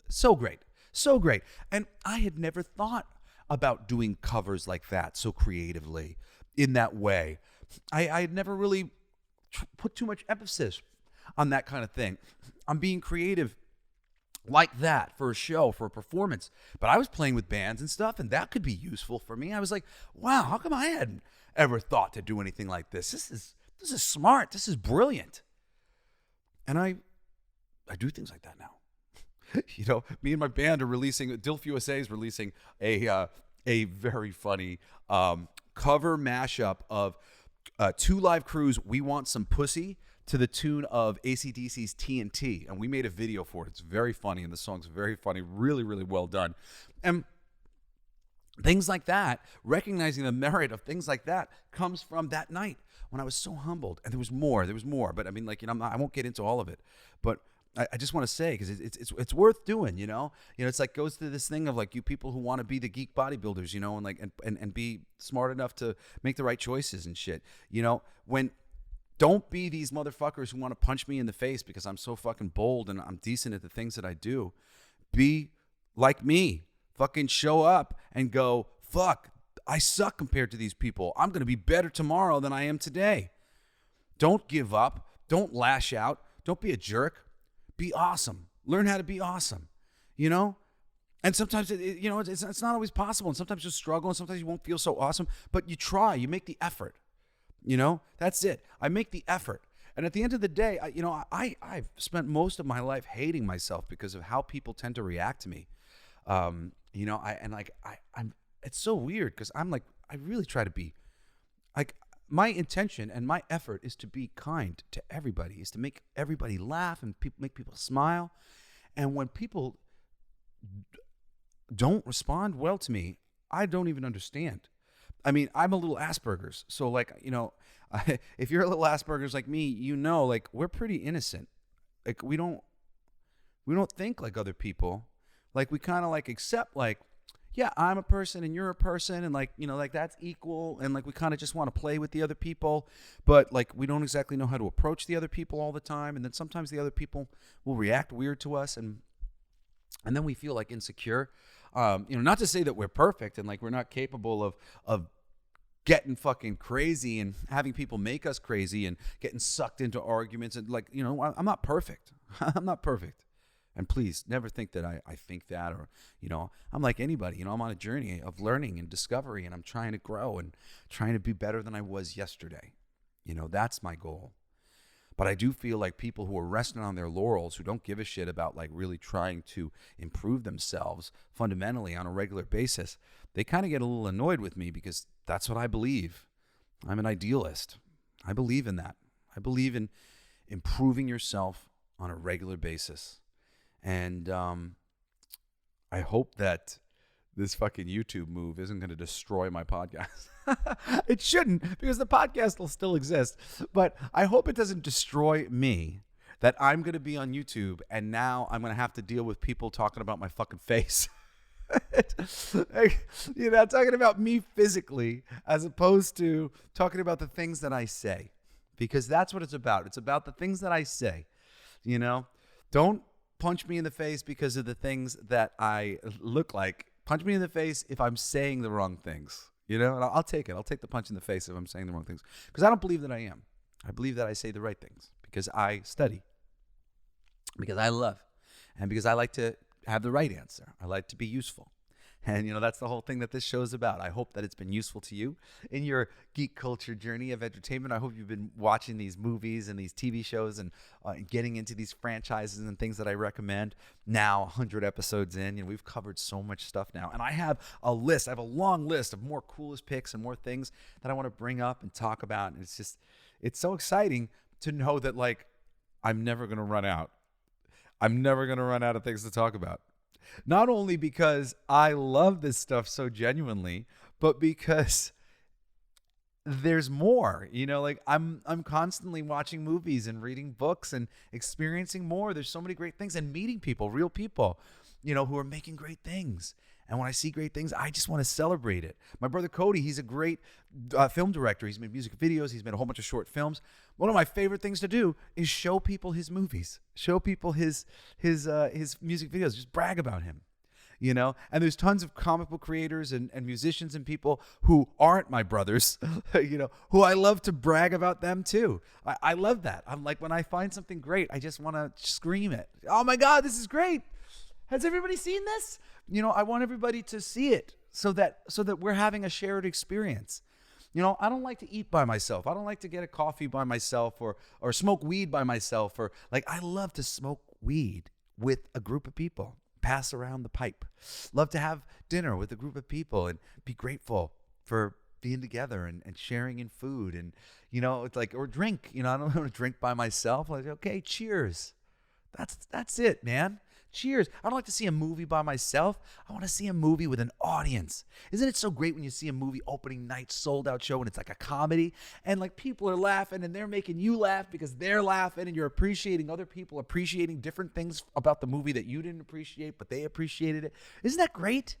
so great. So great. And I had never thought about doing covers like that so creatively in that way. I had never really put too much emphasis on that kind of thing. I'm being creative like that for a show, for a performance. But I was playing with bands and stuff, and that could be useful for me. I was like, wow, how come I hadn't ever thought to do anything like this? This is smart. This is brilliant. And I do things like that now. Me and my band are releasing, Dilf USA is releasing a very funny cover mashup of Two Live Crew's We Want Some Pussy to the tune of AC/DC's TNT. And we made a video for it. It's very funny, and the song's very funny, really, really well done. And things like that, recognizing the merit of things like that, comes from that night when I was so humbled. And there was more. But I mean, I won't get into all of it. But I just want to say, because it's worth doing, it's like goes to this thing of like you people who want to be the geek bodybuilders, and be smart enough to make the right choices and shit, when don't be these motherfuckers who want to punch me in the face because I'm so fucking bold and I'm decent at the things that I do. Be like me, fucking show up and go, fuck, I suck compared to these people. I'm going to be better tomorrow than I am today. Don't give up. Don't lash out. Don't be a jerk. Be awesome. Learn how to be awesome, And sometimes, it's not always possible. And sometimes you struggle, and sometimes you won't feel so awesome. But you try. You make the effort. That's it. I make the effort. And at the end of the day, I've spent most of my life hating myself because of how people tend to react to me. It's so weird because I'm like, I really try to be like, my intention and my effort is to be kind to everybody, is to make everybody laugh and make people smile. And when people don't respond well to me, I don't even understand. I mean, I'm a little Asperger's. So like, if you're a little Asperger's like me, like we're pretty innocent. Like we don't think like other people. Like we kind of like accept like, yeah, I'm a person and you're a person, and like, like that's equal, and like we kind of just want to play with the other people, but like we don't exactly know how to approach the other people all the time, and then sometimes the other people will react weird to us, and then we feel like insecure. Not to say that we're perfect and like we're not capable of getting fucking crazy and having people make us crazy and getting sucked into arguments, and like, I'm not perfect. I'm not perfect. And please never think that I think that, or, I'm like anybody, I'm on a journey of learning and discovery, and I'm trying to grow and trying to be better than I was yesterday. That's my goal. But I do feel like people who are resting on their laurels, who don't give a shit about like really trying to improve themselves fundamentally on a regular basis, they kind of get a little annoyed with me because that's what I believe. I'm an idealist. I believe in that. I believe in improving yourself on a regular basis. And I hope that this fucking YouTube move isn't going to destroy my podcast. It shouldn't, because the podcast will still exist. But I hope it doesn't destroy me, that I'm going to be on YouTube and now I'm going to have to deal with people talking about my fucking face. Talking about me physically as opposed to talking about the things that I say. Because that's what it's about. It's about the things that I say. Don't punch me in the face because of the things that I look like. Punch me in the face if I'm saying the wrong things, and I'll take it. I'll take the punch in the face if I'm saying the wrong things, because I don't believe that I am. I believe that I say the right things because I study, because I love, and because I like to have the right answer. I like to be useful. And, that's the whole thing that this show is about. I hope that it's been useful to you in your geek culture journey of entertainment. I hope you've been watching these movies and these TV shows and getting into these franchises and things that I recommend. Now, 100 episodes in, we've covered so much stuff now. And I have a list. I have a long list of more coolest picks and more things that I want to bring up and talk about. And it's so exciting to know that, like, I'm never going to run out. I'm never going to run out of things to talk about. Not only because I love this stuff so genuinely, but because there's more. Like I'm constantly watching movies and reading books and experiencing more. There's so many great things, and meeting people, real people, who are making great things. And when I see great things, I just want to celebrate it. My brother Cody, he's a great film director. He's made music videos. He's made a whole bunch of short films. One of my favorite things to do is show people his movies, show people his music videos, just brag about him. And there's tons of comic book creators and musicians and people who aren't my brothers, who I love to brag about them too. I love that. I'm like, when I find something great, I just want to scream it. Oh my God, this is great. Has everybody seen this? I want everybody to see it so that we're having a shared experience. I don't like to eat by myself. I don't like to get a coffee by myself or smoke weed by myself, or like, I love to smoke weed with a group of people, pass around the pipe. Love to have dinner with a group of people and be grateful for being together and sharing in food. And, it's like, or drink, I don't want to drink by myself. Like, okay, cheers. That's it, man. Cheers. I don't like to see a movie by myself. I want to see a movie with an audience. Isn't it so great when you see a movie opening night, sold out show, and it's like a comedy, and like people are laughing and they're making you laugh because they're laughing, and you're appreciating other people appreciating different things about the movie that you didn't appreciate, but they appreciated it. Isn't that great?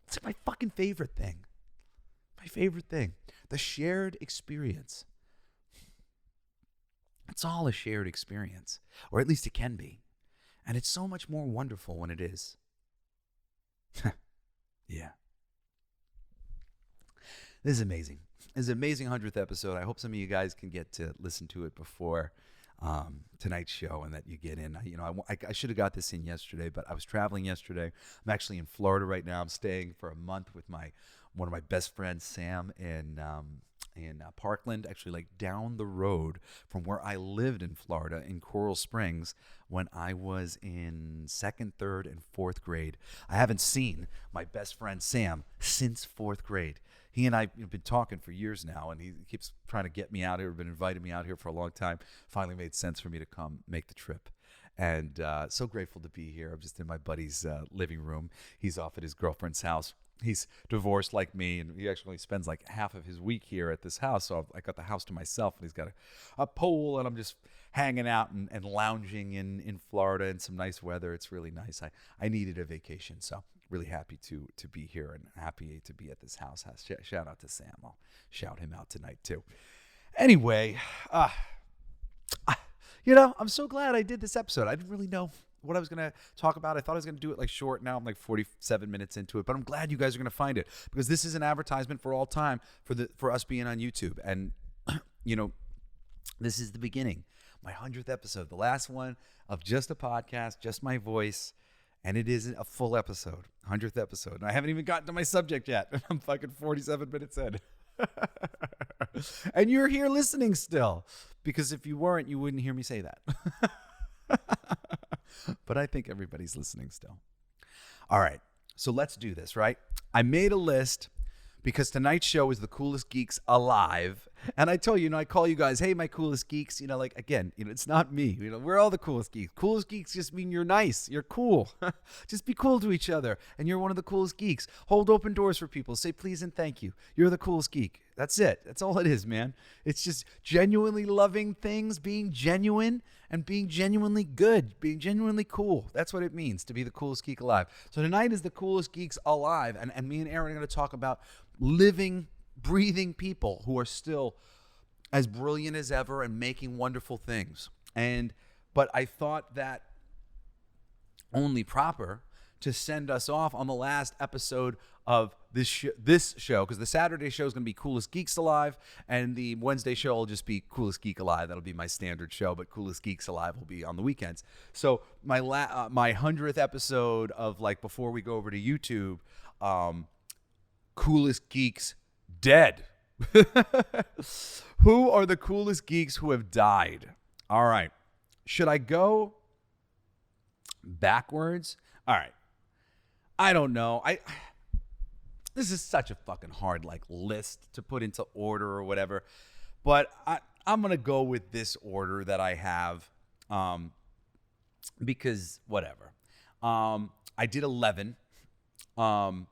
It's like my fucking favorite thing. My favorite thing. The shared experience. It's all a shared experience, or at least it can be. And it's so much more wonderful when it is. Yeah. This is amazing. This is an amazing 100th episode. I hope some of you guys can get to listen to it before tonight's show, and that you get in. I should have got this in yesterday, but I was traveling yesterday. I'm actually in Florida right now. I'm staying for a month with one of my best friends, Sam, in Parkland, actually like down the road from where I lived in Florida, in Coral Springs, when I was in 2nd, 3rd, and 4th grade. I haven't seen my best friend Sam since 4th grade. He and I have been talking for years now, and he keeps trying to get me out here, been inviting me out here for a long time. Finally made sense for me to come make the trip. And so grateful to be here. I'm just in my buddy's living room. He's off at his girlfriend's house. He's divorced like me, and he actually spends like half of his week here at this house. So I got the house to myself, and he's got a pool, and I'm just hanging out and lounging in Florida in some nice weather. It's really nice. I needed a vacation, so really happy to be here and happy to be at this house. Shout out to Sam. I'll shout him out tonight too. Anyway, I'm so glad I did this episode. I didn't really know what I was going to talk about. I thought I was going to do it like short. Now I'm like 47 minutes into it, but I'm glad you guys are going to find it, because this is an advertisement for all time for us being on YouTube. And, this is the beginning, my 100th episode, the last one of just a podcast, just my voice. And it isn't a full episode, 100th episode. And I haven't even gotten to my subject yet. I'm fucking 47 minutes in. And you're here listening still, because if you weren't, you wouldn't hear me say that. But I think everybody's listening still. All right, so let's do this, right? I made a list because tonight's show is the Coolest Geeks Alive. And I told you, I call you guys, hey, my coolest geeks, again, it's not me. We're all the coolest geeks. Coolest geeks just mean you're nice. You're cool. Just be cool to each other. And you're one of the coolest geeks. Hold open doors for people. Say please and thank you. You're the coolest geek. That's it. That's all it is, man. It's just genuinely loving things, being genuine, and being genuinely good, being genuinely cool. That's what it means to be the coolest geek alive. So tonight is the Coolest Geeks Alive. And me and Aaron are going to talk about living, breathing people who are still as brilliant as ever and making wonderful things. But I thought that only proper to send us off on the last episode of this show, because the Saturday show is going to be Coolest Geeks Alive, and the Wednesday show will just be Coolest Geek Alive. That'll be my standard show, but Coolest Geeks Alive will be on the weekends. So my 100th episode of, like, before we go over to YouTube, Coolest Geeks Dead. Who are the coolest geeks who have died? All right. Should I go backwards? All right. I don't know. This is such a fucking hard list to put into order or whatever, but I'm gonna go with this order that I have, because whatever. I did 11. Well,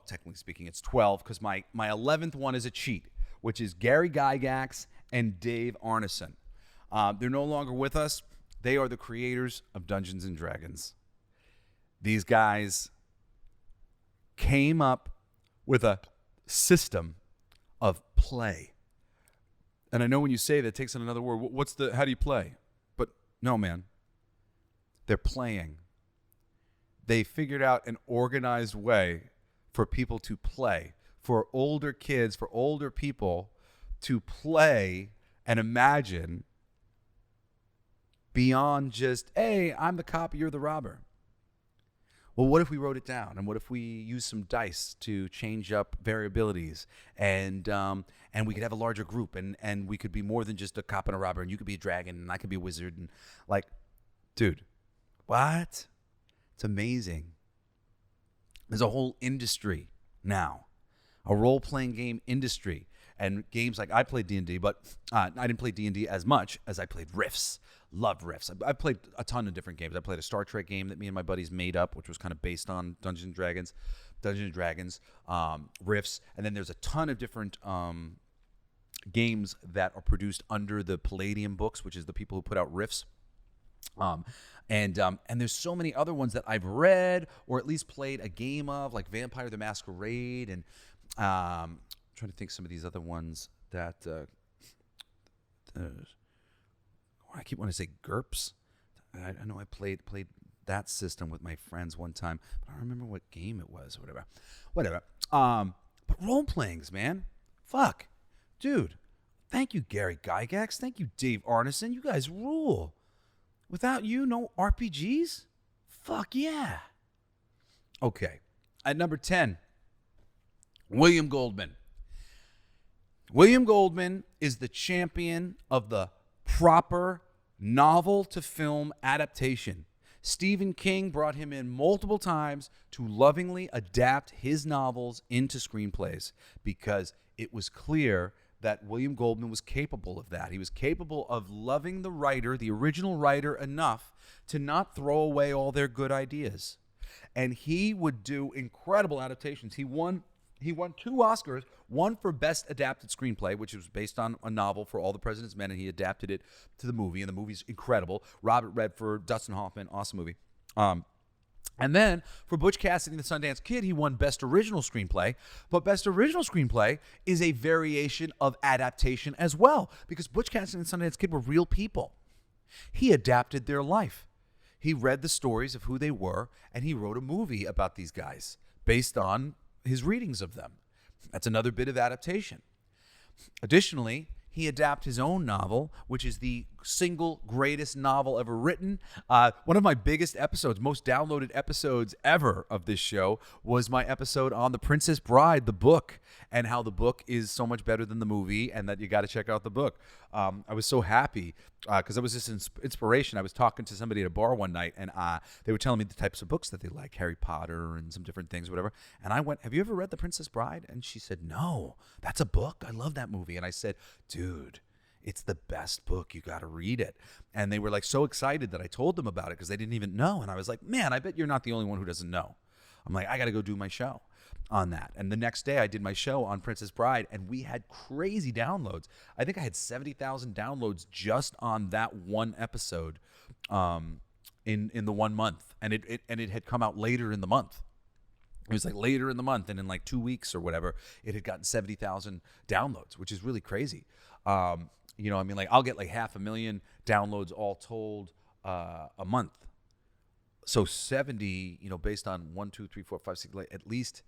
technically speaking, it's 12 because my 11th one is a cheat, which is Gary Gygax and Dave Arneson. They're no longer with us. They are the creators of Dungeons and Dragons. These guys came up with a system of play. And I know when you say that, it takes on another word. How do you play? But no, man. They're playing. They figured out an organized way for people to play, for older kids, for older people to play and imagine beyond just, hey, I'm the cop, you're the robber. Well, what if we wrote it down? And what if we used some dice to change up variabilities? And we could have a larger group, and we could be more than just a cop and a robber, and you could be a dragon, and I could be a wizard. And like, dude, what? It's amazing. There's a whole industry now, a role-playing game industry. And games like I played D&D, but I didn't play D&D as much as I played Rifts. Loved Rifts. I played a ton of different games. I played a Star Trek game that me and my buddies made up, which was kind of based on Dungeons and Dragons, Rifts. And then there's a ton of different games that are produced under the Palladium Books, which is the people who put out Rifts. And there's so many other ones that I've read or at least played a game of, like Vampire the Masquerade, and I'm trying to think some of these other ones that I keep wanting to say GURPS. I know I played that system with my friends one time, but I don't remember what game it was or whatever. But role playings, man, fuck, dude. Thank you, Gary Gygax. Thank you, Dave Arneson. You guys rule. Without you, no RPGs? Fuck yeah. Okay. At number 10, William Goldman. William Goldman is the champion of the proper novel-to-film adaptation. Stephen King brought him in multiple times to lovingly adapt his novels into screenplays because it was clear that William Goldman was capable of that. He was capable of loving the writer, the original writer, enough to not throw away all their good ideas. And he would do incredible adaptations. He won 2 Oscars, one for Best Adapted Screenplay, which was based on a novel, For All the President's Men, and he adapted it to the movie, and the movie's incredible. Robert Redford, Dustin Hoffman, awesome movie. And then for Butch Cassidy and the Sundance Kid, he won Best Original Screenplay. But Best Original Screenplay is a variation of adaptation as well, because Butch Cassidy and the Sundance Kid were real people. He adapted their life. He read the stories of who they were, and he wrote a movie about these guys based on his readings of them. That's another bit of adaptation. Additionally, he adapted his own novel, which is the single greatest novel ever written. One of my biggest episodes, most downloaded episodes ever of this show was my episode on The Princess Bride, the book, and how the book is so much better than the movie and that you got to check out the book. I was so happy because it was just inspiration. I was talking to somebody at a bar one night, and they were telling me the types of books that they like, Harry Potter and some different things, whatever. And I went, have you ever read The Princess Bride? And she said, no, that's a book. I love that movie. And I said, dude, it's the best book. You got to read it. And they were like so excited that I told them about it because they didn't even know. And I was like, man, I bet you're not the only one who doesn't know. I'm like, I got to go do my show on that. And the next day I did my show on Princess Bride, and we had crazy downloads. I think I had 70,000 downloads just on that one episode in the 1 month. And it had come out later in the month. It was like later in the month, and in like 2 weeks or whatever, it had gotten 70,000 downloads, which is really crazy. You know, I mean, like I'll get like 500,000 downloads all told a month. So 70, you know, based on 1, 2, 3, 4, 5, 6, like at least,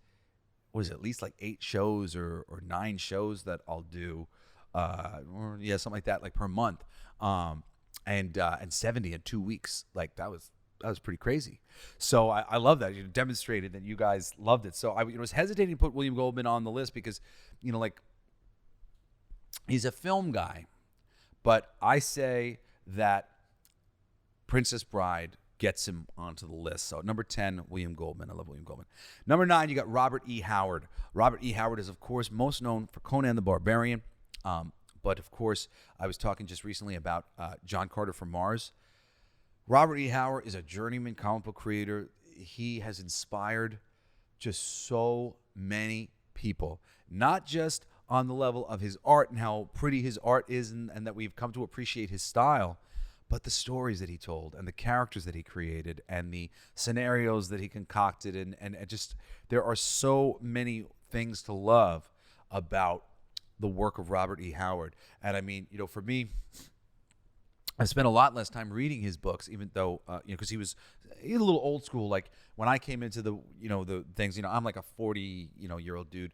what is it, at least like 8 shows or 9 shows that I'll do, or yeah, something like that, like per month, and 70 in 2 weeks, like that was pretty crazy. So I love that. You demonstrated that you guys loved it. So I was hesitating to put William Goldman on the list because, you know, like he's a film guy, but I say that Princess Bride gets him onto the list. So number 10, William Goldman. I love William Goldman. Number 9, you got Robert E. Howard. Robert E. Howard is, of course, most known for Conan the Barbarian. But, of course, I was talking just recently about John Carter from Mars. Robert E. Howard is a journeyman comic book creator. He has inspired just so many people, not just on the level of his art and how pretty his art is and that we've come to appreciate his style, but the stories that he told and the characters that he created and the scenarios that he concocted. And just, there are so many things to love about the work of Robert E. Howard. And I mean, for me, I spent a lot less time reading his books, even though, because he was a little old school. Like when I came into the things, I'm like a 40-year-old dude.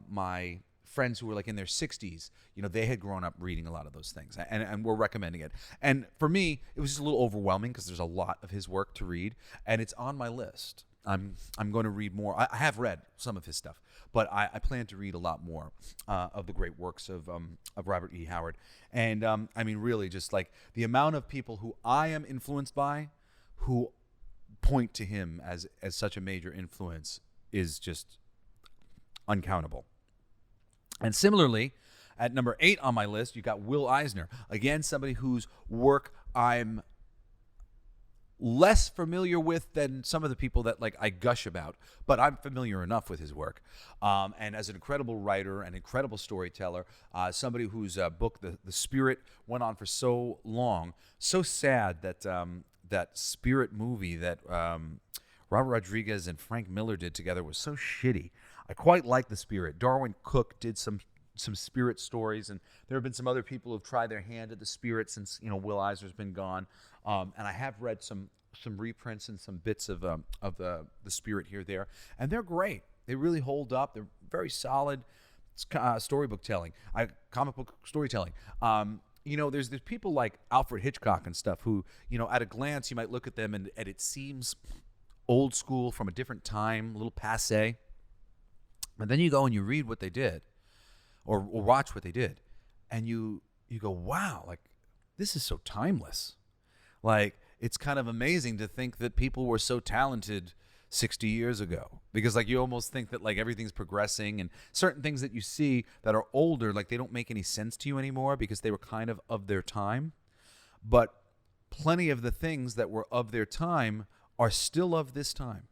My friends who were like in their 60s, they had grown up reading a lot of those things and were recommending it. And for me, it was just a little overwhelming because there's a lot of his work to read, and it's on my list. I'm going to read more. I have read some of his stuff, but I plan to read a lot more of the great works of Robert E. Howard. And I mean, really, just like the amount of people who I am influenced by, who point to him as such a major influence, is just uncountable. And similarly, at number 8 on my list, you got Will Eisner. Again, somebody whose work I'm less familiar with than some of the people that like I gush about, but I'm familiar enough with his work. And as an incredible writer, an incredible storyteller, somebody whose book, The Spirit, went on for so long. So sad that that Spirit movie that Robert Rodriguez and Frank Miller did together was so shitty. I quite like The Spirit. Darwin Cook did some Spirit stories, and there have been some other people who've tried their hand at The Spirit since Will Eisner's been gone. And I have read some reprints and some bits of the Spirit here there, and they're great. They really hold up. They're very solid storybook telling, comic book storytelling. There's people like Alfred Hitchcock and stuff who, at a glance you might look at them and it seems old school, from a different time, a little passé. But then you go and you read what they did, or watch what they did, and you go, wow, like this is so timeless. Like, it's kind of amazing to think that people were so talented 60 years ago, because like you almost think that like everything's progressing, and certain things that you see that are older, like they don't make any sense to you anymore because they were kind of their time. But plenty of the things that were of their time are still of this time.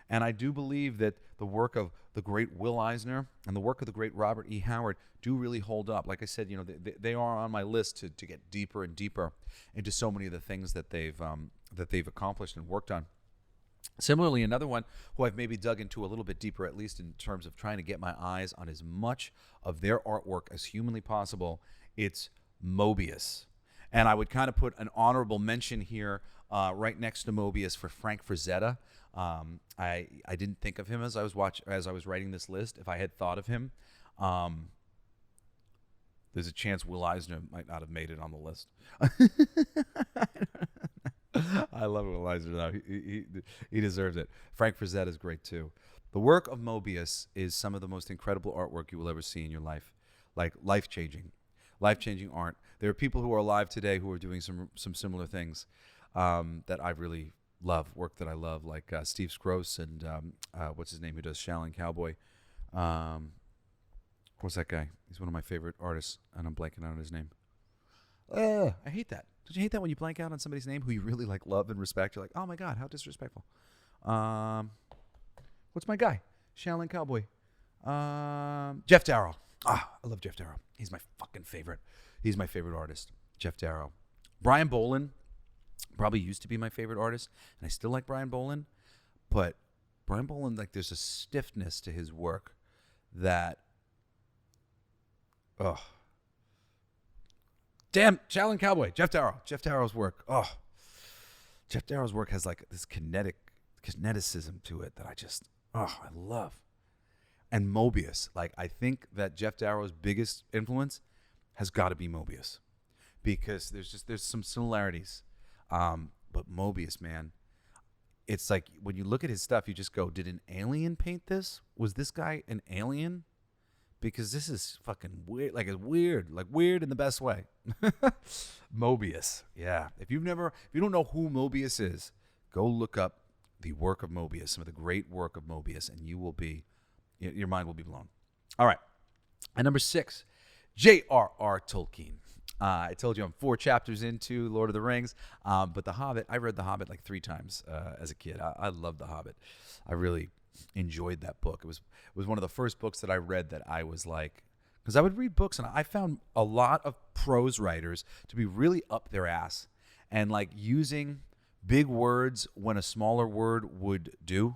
And I do believe that the work of the great Will Eisner and the work of the great Robert E. Howard do really hold up. Like I said, they are on my list to get deeper and deeper into so many of the things that they've accomplished and worked on. Similarly, another one who I've maybe dug into a little bit deeper, at least in terms of trying to get my eyes on as much of their artwork as humanly possible, it's Moebius. And I would kind of put an honorable mention here right next to Moebius for Frank Frazetta. I didn't think of him as I was writing this list. If I had thought of him, there's a chance Will Eisner might not have made it on the list. I love Will Eisner, though. He deserves it. Frank Frazetta is great too. The work of Moebius is some of the most incredible artwork you will ever see in your life, like life-changing art. There are people who are alive today who are doing some similar things that I really love, work that I love, like Steve Scroce and what's his name, who does Shaolin Cowboy. What's that guy? He's one of my favorite artists, and I'm blanking out on his name. I hate that. Don't you hate that when you blank out on somebody's name who you really like, love, and respect? You're like, oh my God, how disrespectful. What's my guy? Shaolin Cowboy. Jeff Darrow. I love Jeff Darrow. He's my fucking favorite. He's my favorite artist, Jeff Darrow. Brian Bolin probably used to be my favorite artist, and I still like Brian Bolin, but Brian Bolin, like, there's a stiffness to his work that, damn, Shaolin Cowboy, Jeff Darrow. Jeff Darrow's work, Jeff Darrow's work has like this kineticism to it that I love. And Moebius, like, I think that Jeff Darrow's biggest influence has got to be Moebius, because there's some similarities. But Moebius, man, it's like when you look at his stuff, you just go, did an alien paint this? Was this guy an alien? Because this is fucking weird, like weird in the best way. Moebius, yeah. If you don't know who Moebius is, go look up the work of Moebius, some of the great work of Moebius, and your mind will be blown. All right, and number 6, J.R.R. Tolkien. I told you I'm 4 chapters into Lord of the Rings, but The Hobbit, I read The Hobbit like 3 times as a kid. I loved The Hobbit. I really enjoyed that book. It was one of the first books that I read that I was like, because I would read books and I found a lot of prose writers to be really up their ass and like using big words when a smaller word would do,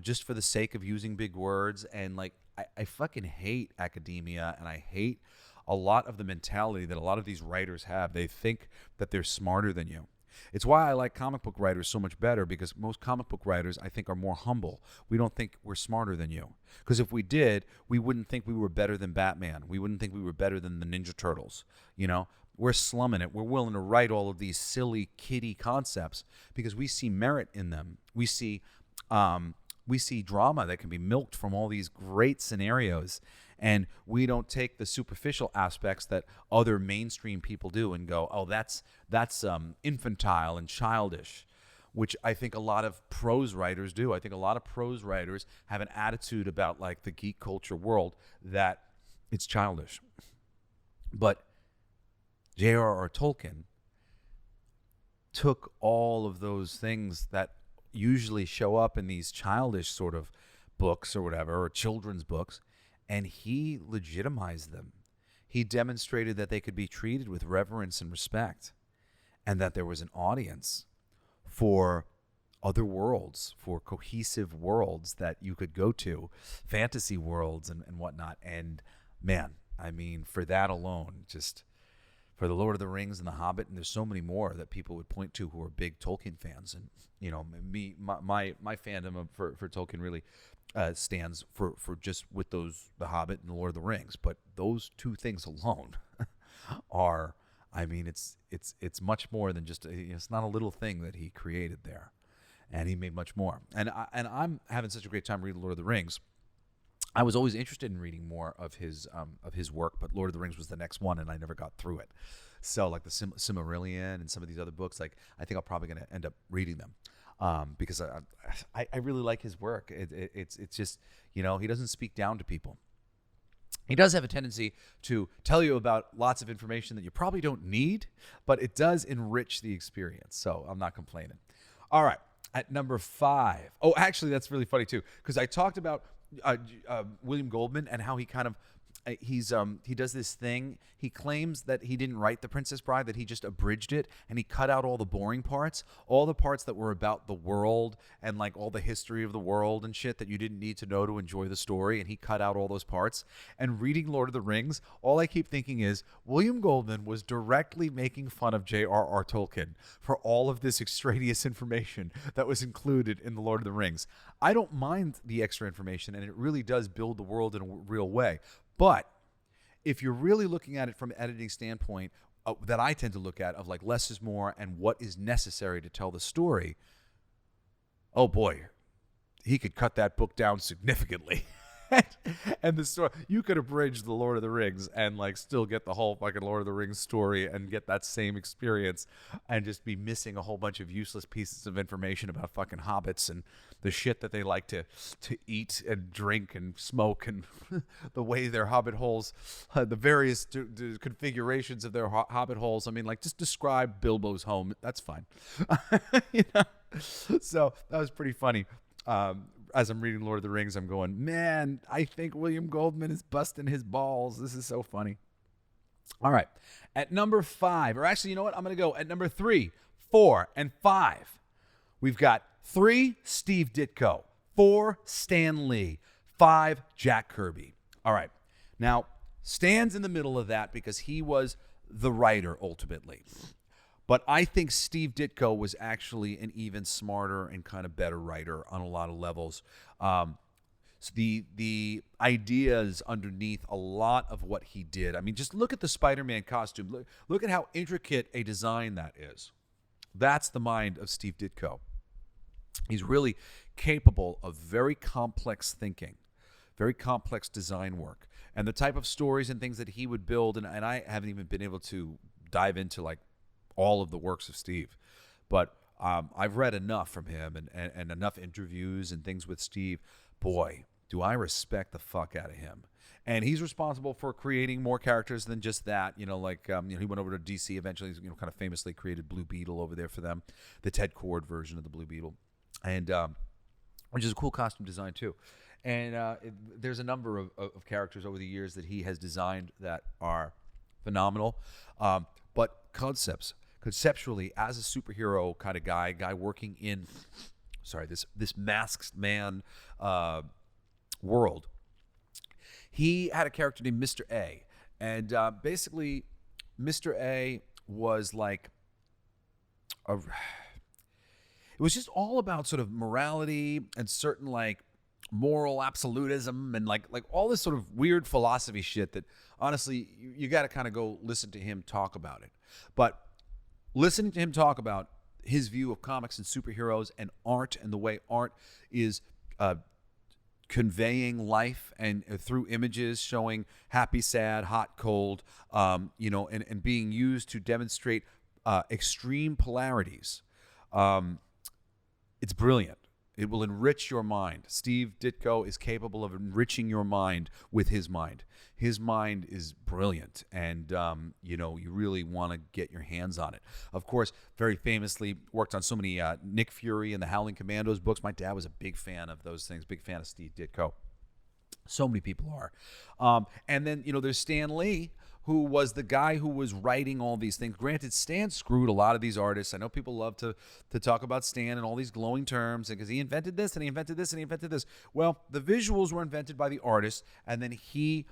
just for the sake of using big words. And like, I fucking hate academia, and I hate a lot of the mentality that a lot of these writers have. They think that they're smarter than you. It's why I like comic book writers so much better, because most comic book writers, I think, are more humble. We don't think we're smarter than you. Because if we did, we wouldn't think we were better than Batman. We wouldn't think we were better than the Ninja Turtles. We're slumming it. We're willing to write all of these silly, kiddie concepts because we see merit in them. We see drama that can be milked from all these great scenarios. And we don't take the superficial aspects that other mainstream people do and go, oh, that's infantile and childish, which I think a lot of prose writers do. I think a lot of prose writers have an attitude about like the geek culture world that it's childish. But J.R.R. Tolkien took all of those things that usually show up in these childish sort of books or whatever, or children's books, and he legitimized them. He demonstrated that they could be treated with reverence and respect, and that there was an audience for other worlds, for cohesive worlds that you could go to, fantasy worlds and whatnot. And man, I mean, for that alone, just for the Lord of the Rings and the Hobbit, and there's so many more that people would point to who are big Tolkien fans. And my fandom for Tolkien really stands for just with those, the Hobbit and the Lord of the Rings. But those 2 things alone are, I mean, it's much more than just it's not a little thing that he created there, and he made much more. And I'm having such a great time reading Lord of the Rings. I was always interested in reading more of his work, but Lord of the Rings was the next one, and I never got through it. So like the Silmarillion and some of these other books, like I think I'm probably going to end up reading them. Because I really like his work. It's just, he doesn't speak down to people. He does have a tendency to tell you about lots of information that you probably don't need, but it does enrich the experience. So I'm not complaining. All right, at number 5. Oh, actually, that's really funny too, because I talked about William Goldman and how he kind of he does this thing. He claims that he didn't write The Princess Bride, that he just abridged it, and he cut out all the boring parts, all the parts that were about the world and like all the history of the world and shit that you didn't need to know to enjoy the story, and he cut out all those parts. And reading Lord of the Rings, all I keep thinking is William Goldman was directly making fun of J.R.R. Tolkien for all of this extraneous information that was included in the Lord of the Rings. I don't mind the extra information, and it really does build the world in a real way. But if you're really looking at it from an editing standpoint that I tend to look at, of like less is more and what is necessary to tell the story, oh boy, he could cut that book down significantly. And the story, you could abridge the Lord of the Rings and like still get the whole fucking Lord of the Rings story and get that same experience, and just be missing a whole bunch of useless pieces of information about fucking hobbits and the shit that they like to eat and drink and smoke, and the way their hobbit holes, the various configurations of their hobbit holes. I mean, like, just describe Bilbo's home. That's fine. So that was pretty funny. As I'm reading Lord of the Rings, I'm going, man, I think William Goldman is busting his balls. This is so funny. All right. At number 5, or actually, you know what? I'm going to go at number 3, 4, and 5. We've got 3, Steve Ditko, 4, Stan Lee, 5, Jack Kirby. All right. Now, Stan's in the middle of that because he was the writer ultimately. But I think Steve Ditko was actually an even smarter and kind of better writer on a lot of levels. So the ideas underneath a lot of what he did. I mean, just look at the Spider-Man costume. Look at how intricate a design that is. That's the mind of Steve Ditko. He's really capable of very complex thinking, very complex design work, and the type of stories and things that he would build. And I haven't even been able to dive into like all of the works of Steve, but I've read enough from him and enough interviews and things with Steve. Boy, do I respect the fuck out of him. And he's responsible for creating more characters than just that. He went over to DC eventually. He's, kind of famously created Blue Beetle over there for them, the Ted Kord version of the Blue Beetle, and which is a cool costume design too. And there's a number of characters over the years that he has designed that are phenomenal. But conceptually, as a superhero kind of guy working in, this masked man world. He had a character named Mr. A, and basically, Mr. A was like it was just all about sort of morality and certain like moral absolutism and like all this sort of weird philosophy shit that honestly you got to kind of go listen to him talk about it. But listening to him talk about his view of comics and superheroes and art and the way art is conveying life and through images showing happy, sad, hot, cold, and being used to demonstrate extreme polarities. It's brilliant. It will enrich your mind. Steve Ditko is capable of enriching your mind with his mind. His mind is brilliant, and you really want to get your hands on it. Of course, very famously worked on so many Nick Fury and the Howling Commandos books. My dad was a big fan of those things, big fan of Steve Ditko. So many people are. And then, there's Stan Lee, who was the guy who was writing all these things. Granted, Stan screwed a lot of these artists. I know people love to talk about Stan and all these glowing terms because he invented this and he invented this and he invented this. Well, the visuals were invented by the artist, and then he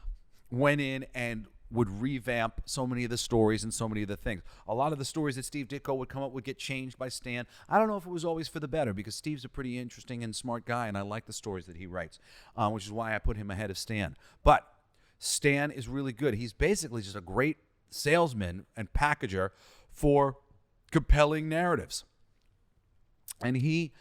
went in and would revamp so many of the stories and so many of the things. A lot of the stories that Steve Ditko would come up would get changed by Stan. I don't know if it was always for the better because Steve's a pretty interesting and smart guy, and I like the stories that he writes, which is why I put him ahead of Stan. But Stan is really good. He's basically just a great salesman and packager for compelling narratives. And he,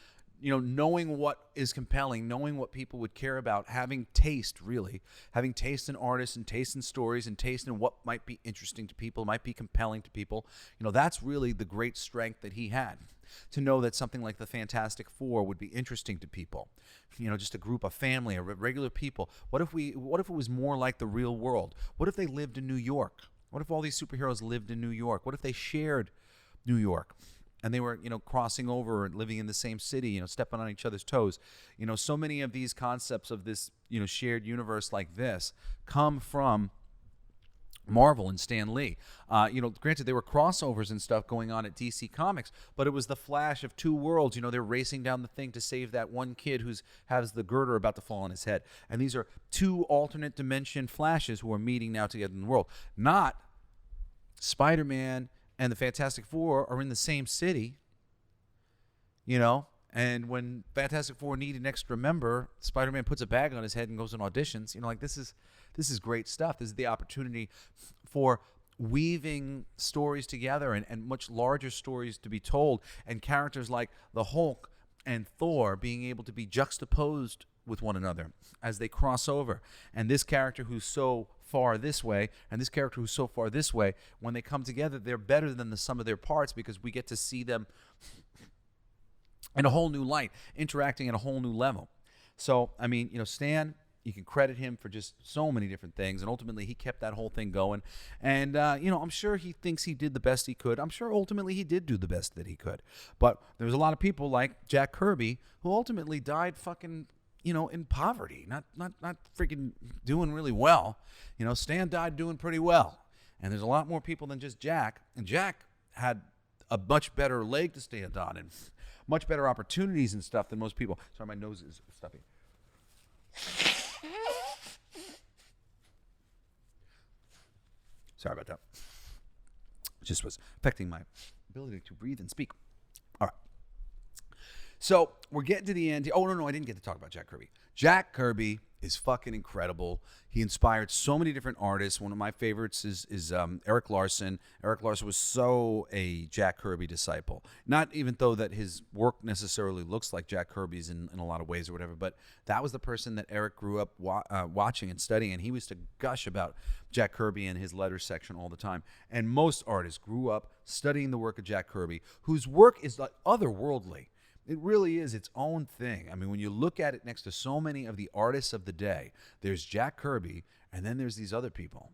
knowing what is compelling, knowing what people would care about, having taste in artists and taste in stories and taste in what might be interesting to people, might be compelling to people. That's really the great strength that he had. To know that something like the Fantastic Four would be interesting to people, just a group, a family, regular people. What if it was more like the real world? What if they lived in New York? What if all these superheroes lived in New York? What if they shared New York and they were, crossing over and living in the same city, stepping on each other's toes? So many of these concepts of this, shared universe like this come from Marvel and Stan Lee. Granted, there were crossovers and stuff going on at DC Comics, but it was the Flash of two worlds. They're racing down the thing to save that one kid who has the girder about to fall on his head. And these are two alternate dimension Flashes who are meeting now together in the world. Not Spider-Man and the Fantastic Four are in the same city, and when Fantastic Four need an extra member, Spider-Man puts a bag on his head and goes on auditions. This is great stuff. This is the opportunity for weaving stories together and much larger stories to be told, and characters like the Hulk and Thor being able to be juxtaposed with one another as they cross over. And this character who's so far this way and this character who's so far this way, when they come together, they're better than the sum of their parts because we get to see them in a whole new light, interacting at a whole new level. So, Stan, you can credit him for just so many different things, and ultimately he kept that whole thing going. And, I'm sure he thinks he did the best he could. I'm sure ultimately he did do the best that he could. But there's a lot of people like Jack Kirby who ultimately died fucking, in poverty, not freaking doing really well. Stan died doing pretty well. And there's a lot more people than just Jack. And Jack had a much better leg to stand on and much better opportunities and stuff than most people. Sorry, my nose is stuffy. Sorry about that. It just was affecting my ability to breathe and speak. All right. So we're getting to the end. Oh, no, I didn't get to talk about Jack Kirby. Jack Kirby is fucking incredible. He inspired so many different artists. One of my favorites is Eric Larson. Eric Larson was so a Jack Kirby disciple. Not even though that his work necessarily looks like Jack Kirby's in a lot of ways or whatever, but that was the person that Eric grew up watching and studying, and he used to gush about Jack Kirby in his letters section all the time. And most artists grew up studying the work of Jack Kirby, whose work is like otherworldly. It really is its own thing. I mean, when you look at it next to so many of the artists of the day, there's Jack Kirby, and then there's these other people.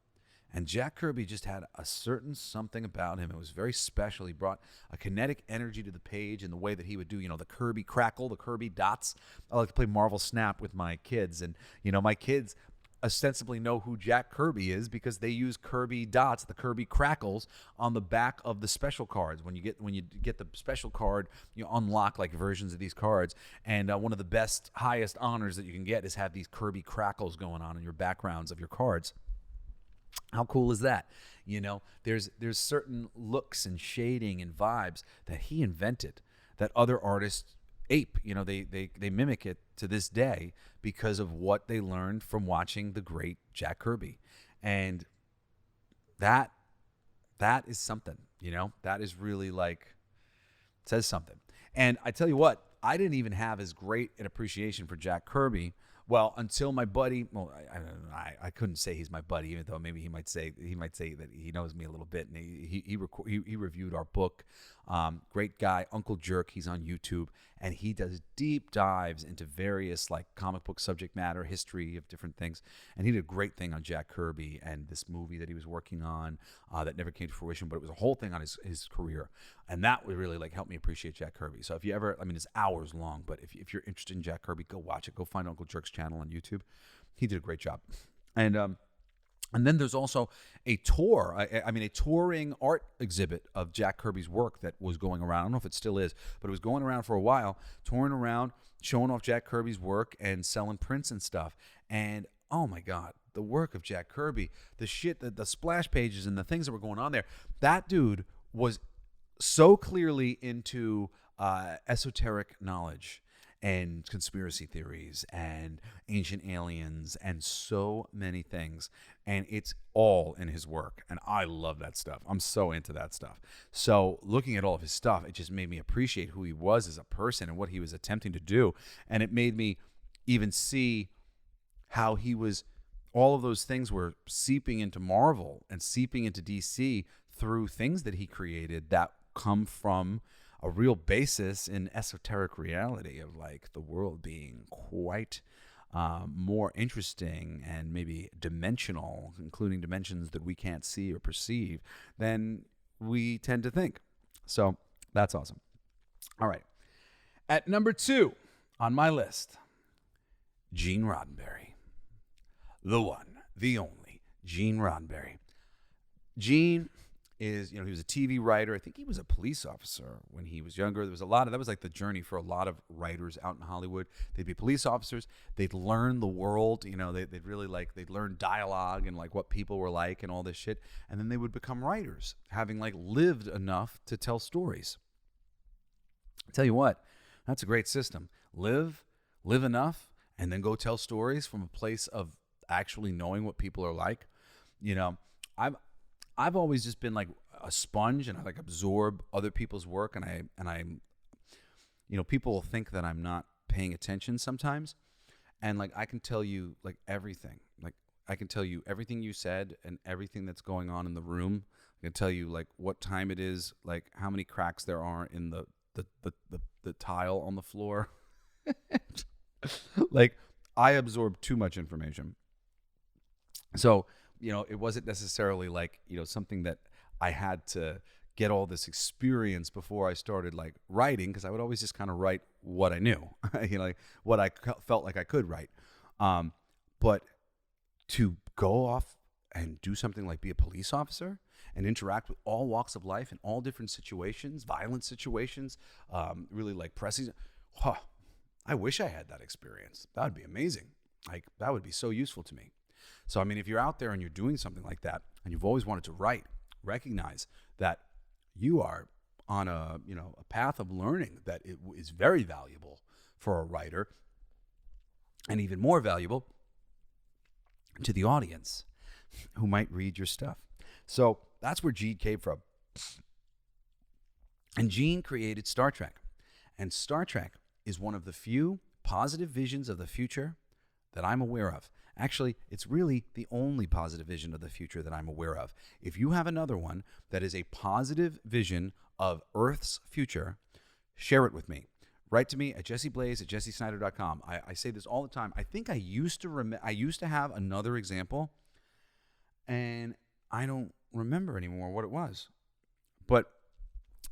And Jack Kirby just had a certain something about him. It was very special. He brought a kinetic energy to the page in the way that he would do, the Kirby crackle, the Kirby dots. I like to play Marvel Snap with my kids. And, my kids ostensibly know who Jack Kirby is because they use Kirby dots, the Kirby crackles, on the back of the special cards. When you get the special card, you unlock like versions of these cards, and one of the best, highest honors that you can get is have these Kirby crackles going on in your backgrounds of your cards. How cool is that? There's certain looks and shading and vibes that he invented that other artists ape. They mimic it to this day because of what they learned from watching the great Jack Kirby. And that is something, that is really says something. And I tell you what, I didn't even have as great an appreciation for Jack Kirby until my buddy. Well, I couldn't say he's my buddy, even though maybe he might say that he knows me a little bit. And he reviewed our book. Great guy, Uncle Jerk. He's on YouTube, and he does deep dives into various comic book subject matter, history of different things. And he did a great thing on Jack Kirby and this movie that he was working on that never came to fruition, but it was a whole thing on his career. And that would really help me appreciate Jack Kirby. So if you ever, it's hours long, but if you're interested in Jack Kirby, go watch it. Go find Uncle Jerk's channel on YouTube. He did a great job. And then there's also a tour, a touring art exhibit of Jack Kirby's work that was going around. I don't know if it still is, but it was going around for a while, touring around, showing off Jack Kirby's work and selling prints and stuff. And oh my God, the work of Jack Kirby, the splash pages and the things that were going on there, that dude was so clearly into esoteric knowledge and conspiracy theories and ancient aliens and so many things. And it's all in his work. And I love that stuff. I'm so into that stuff. So looking at all of his stuff, it just made me appreciate who he was as a person and what he was attempting to do. And it made me even see how all of those things were seeping into Marvel and seeping into DC through things that he created that come from a real basis in esoteric reality of the world being quite more interesting and maybe dimensional, including dimensions that we can't see or perceive, than we tend to think. So that's awesome. All right. At number 2 on my list, Gene Roddenberry. The one, the only, Gene Roddenberry. Gene is, he was a TV writer. I think he was a police officer when he was younger. There was that was the journey for a lot of writers out in Hollywood. They'd be police officers. They'd learn the world. They'd really they'd learn dialogue and what people were like and all this shit. And then they would become writers, having lived enough to tell stories. I tell you what, that's a great system. Live enough, and then go tell stories from a place of actually knowing what people are like. I've always just been a sponge, and I absorb other people's work, and I people will think that I'm not paying attention sometimes, and I can tell you everything. I can tell you everything you said and everything that's going on in the room. I can tell you what time it is, how many cracks there are in the tile on the floor. I absorb too much information. So it wasn't necessarily something that I had to get all this experience before I started writing, because I would always just kind of write what I knew, what I felt like I could write. But to go off and do something like be a police officer and interact with all walks of life in all different situations, violent situations, really pressing, I wish I had that experience. That would be amazing. That would be so useful to me. So, if you're out there and you're doing something like that and you've always wanted to write, recognize that you are on a path of learning that it is very valuable for a writer, and even more valuable to the audience who might read your stuff. So that's where Gene came from. And Gene created Star Trek. And Star Trek is one of the few positive visions of the future that I'm aware of. Actually, it's really the only positive vision of the future that I'm aware of. If you have another one that is a positive vision of Earth's future, share it with me. Write to me at jesseblaze@jessesnider.com. I say this all the time. I think I used to have another example, and I don't remember anymore what it was. But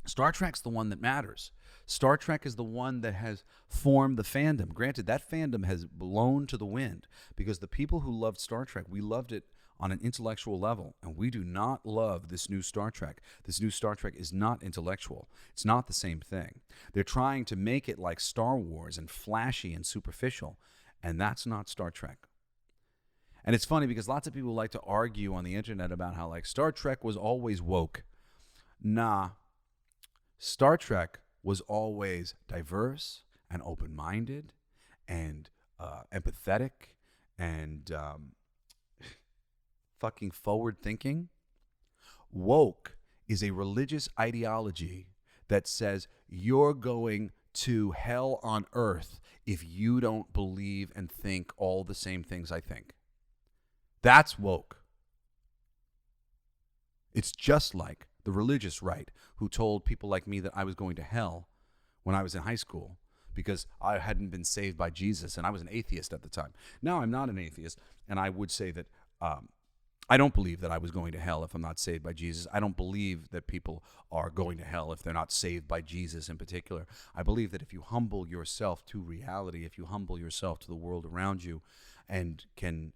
Star Trek's the one that matters. Star Trek is the one that has formed the fandom. Granted, that fandom has blown to the wind because the people who loved Star Trek, we loved it on an intellectual level, and we do not love this new Star Trek. This new Star Trek is not intellectual. It's not the same thing. They're trying to make it like Star Wars and flashy and superficial, and that's not Star Trek. And it's funny because lots of people like to argue on the internet about how like Star Trek was always woke. Nah, Star Trek was always diverse and open-minded and empathetic and fucking forward-thinking. Woke is a religious ideology that says you're going to hell on earth if you don't believe and think all the same things I think. That's woke. It's just like the religious right who told people like me that I was going to hell when I was in high school because I hadn't been saved by Jesus, and I was an atheist at the time. Now I'm not an atheist, and I would say that I don't believe that I was going to hell if I'm not saved by Jesus. I don't believe that people are going to hell if they're not saved by Jesus in particular. I believe that if you humble yourself to reality, if you humble yourself to the world around you and can,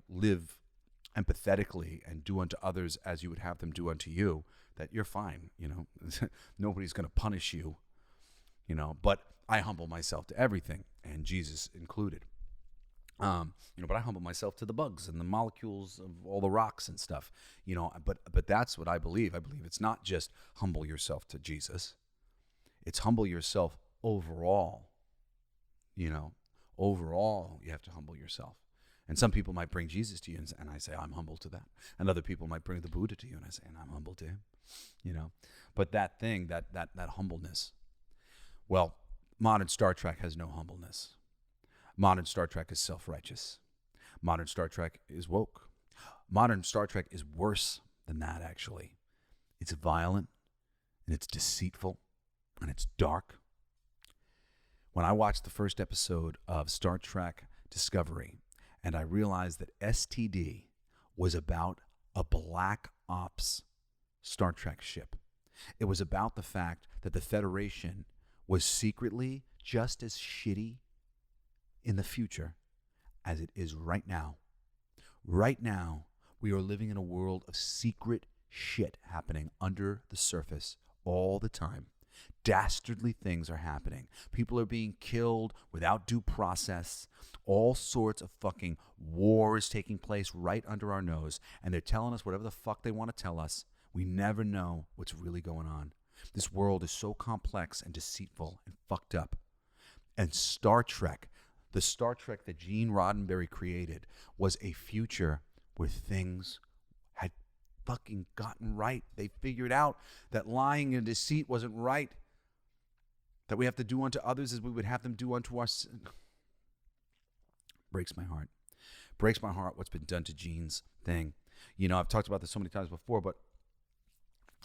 live empathetically and do unto others as you would have them do unto you, that you're fine. Nobody's going to punish you, but I humble myself to everything, and Jesus included. But I humble myself to the bugs and the molecules of all the rocks and stuff, but that's what I believe. I believe it's not just humble yourself to Jesus. It's humble yourself overall. Overall, you have to humble yourself. And some people might bring Jesus to you, and I say, I'm humble to that. And other people might bring the Buddha to you, and I say, and I'm humble to him. But that thing, that humbleness, well, modern Star Trek has no humbleness. Modern Star Trek is self-righteous. Modern Star Trek is woke. Modern Star Trek is worse than that, actually. It's violent, and it's deceitful, and it's dark. When I watched the first episode of Star Trek Discovery, and I realized that STD was about a Black Ops Star Trek ship. It was about the fact that the Federation was secretly just as shitty in the future as it is right now. Right now, we are living in a world of secret shit happening under the surface all the time. Dastardly things are happening. People are being killed without due process. All sorts of fucking wars taking place right under our nose, and they're telling us whatever the fuck they want to tell us. We never know what's really going on. This world is so complex and deceitful and fucked up. And Star Trek, the Star Trek that Gene Roddenberry created, was a future where things had fucking gotten right. They figured out that lying and deceit wasn't right, that we have to do unto others as we would have them do unto us. Breaks my heart. Breaks my heart what's been done to Gene's thing. I've talked about this so many times before, but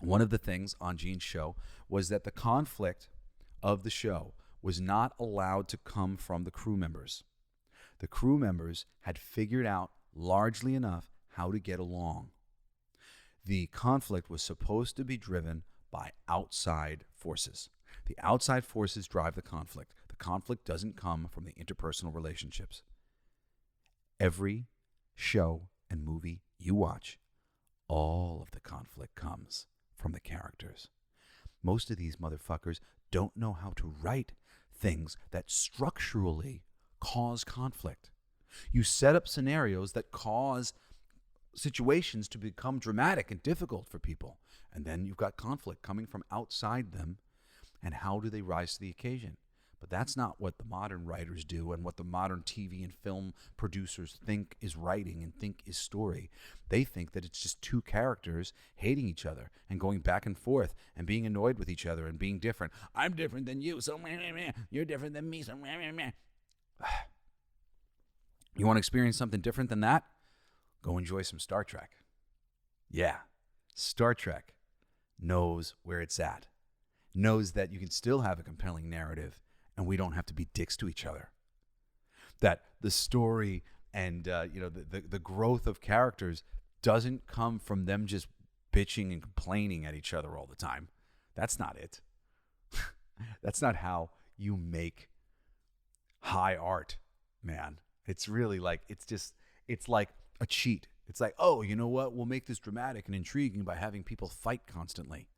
one of the things on Gene's show was that the conflict of the show was not allowed to come from the crew members. The crew members had figured out largely enough how to get along. The conflict was supposed to be driven by outside forces. The outside forces drive the conflict. The conflict doesn't come from the interpersonal relationships. Every show and movie you watch, all of the conflict comes from the characters. Most of these motherfuckers don't know how to write things that structurally cause conflict. You set up scenarios that cause situations to become dramatic and difficult for people, and then you've got conflict coming from outside them, and how do they rise to the occasion? But that's not what the modern writers do and what the modern TV and film producers think is writing and think is story. They think that it's just two characters hating each other and going back and forth and being annoyed with each other and being different. I'm different than you, so you're different than me, so You want to experience something different than that? Go enjoy some Star Trek. Yeah, Star Trek knows where it's at. Knows that you can still have a compelling narrative and we don't have to be dicks to each other. That the story and the growth of characters doesn't come from them just bitching and complaining at each other all the time. That's not it. That's not how you make high art, man. It's really like, it's like a cheat. It's like, oh, you know what? We'll make this dramatic and intriguing by having people fight constantly.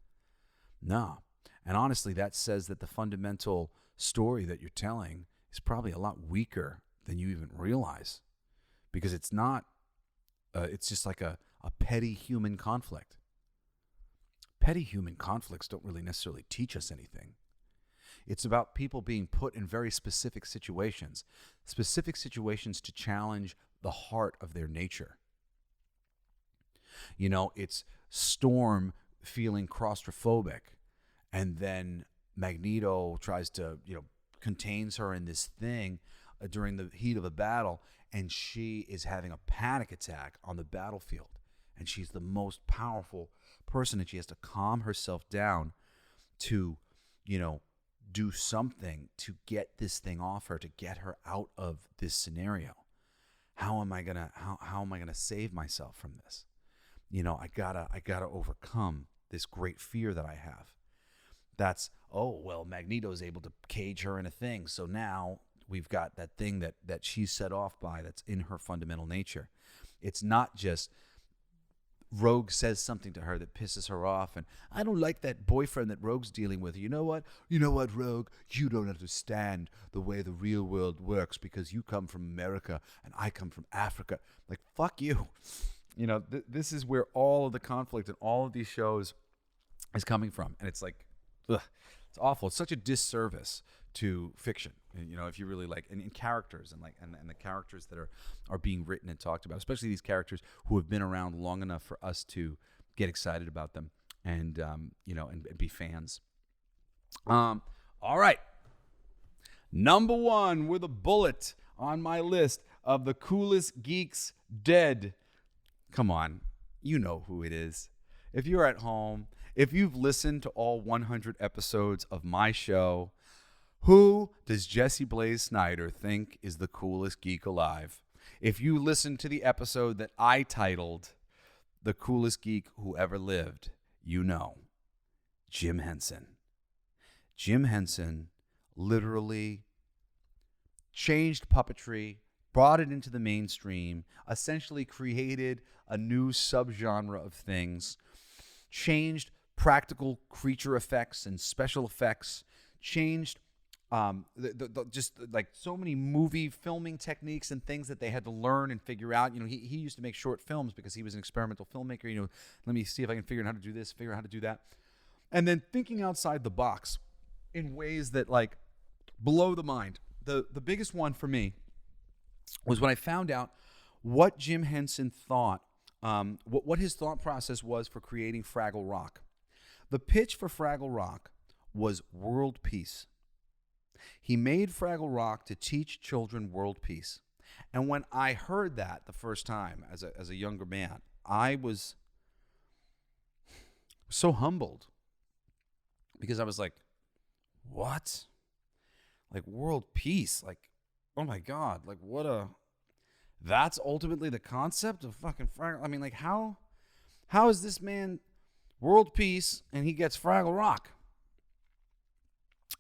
No. And honestly, that says that the fundamental story that you're telling is probably a lot weaker than you even realize, because it's not, it's just like a petty human conflict. Petty human conflicts don't really necessarily teach us anything. It's about people being put in very specific situations to challenge the heart of their nature. You know, it's Storm feeling claustrophobic, and then Magneto tries to, contains her in this thing during the heat of a battle, and she is having a panic attack on the battlefield. And she's the most powerful person, and she has to calm herself down to, do something to get this thing off her, to get her out of this scenario. How am I gonna save myself from this? I gotta overcome this great fear that I have. That's, Magneto's able to cage her in a thing, so now we've got that thing that she's set off by, that's in her fundamental nature. It's not just Rogue says something to her that pisses her off, and I don't like that boyfriend that Rogue's dealing with. You know what, Rogue? You don't understand the way the real world works because you come from America and I come from Africa. Like, fuck you. This is where all of the conflict in all of these shows is coming from. And it's like, ugh, it's awful. It's such a disservice to fiction, if you really like, and in characters and the characters that are being written and talked about, especially these characters who have been around long enough for us to get excited about them and be fans. All right. Number 1 with a bullet on my list of the coolest geeks dead. Come on, you know who it is. If you're at home, if you've listened to all 100 episodes of my show, who does Jesse Blaze Snider think is the coolest geek alive? If you listen to the episode that I titled The Coolest Geek Who Ever Lived, you know, Jim Henson. Jim Henson literally changed puppetry, brought it into the mainstream, essentially created a new subgenre of things, changed practical creature effects and special effects, changed just like so many movie filming techniques and things that they had to learn and figure out. He used to make short films because he was an experimental filmmaker. Let me see if I can figure out how to do this, figure out how to do that. And then thinking outside the box in ways that like blow the mind. The biggest one for me was when I found out what Jim Henson thought, what his thought process was for creating Fraggle Rock. The pitch for Fraggle Rock was world peace. He made Fraggle Rock to teach children world peace. And when I heard that the first time as a younger man, I was so humbled, because I was like, what? Like, world peace? Like, oh my God, like that's ultimately the concept of fucking Fraggle. I mean, like, how is this man world peace and he gets Fraggle Rock?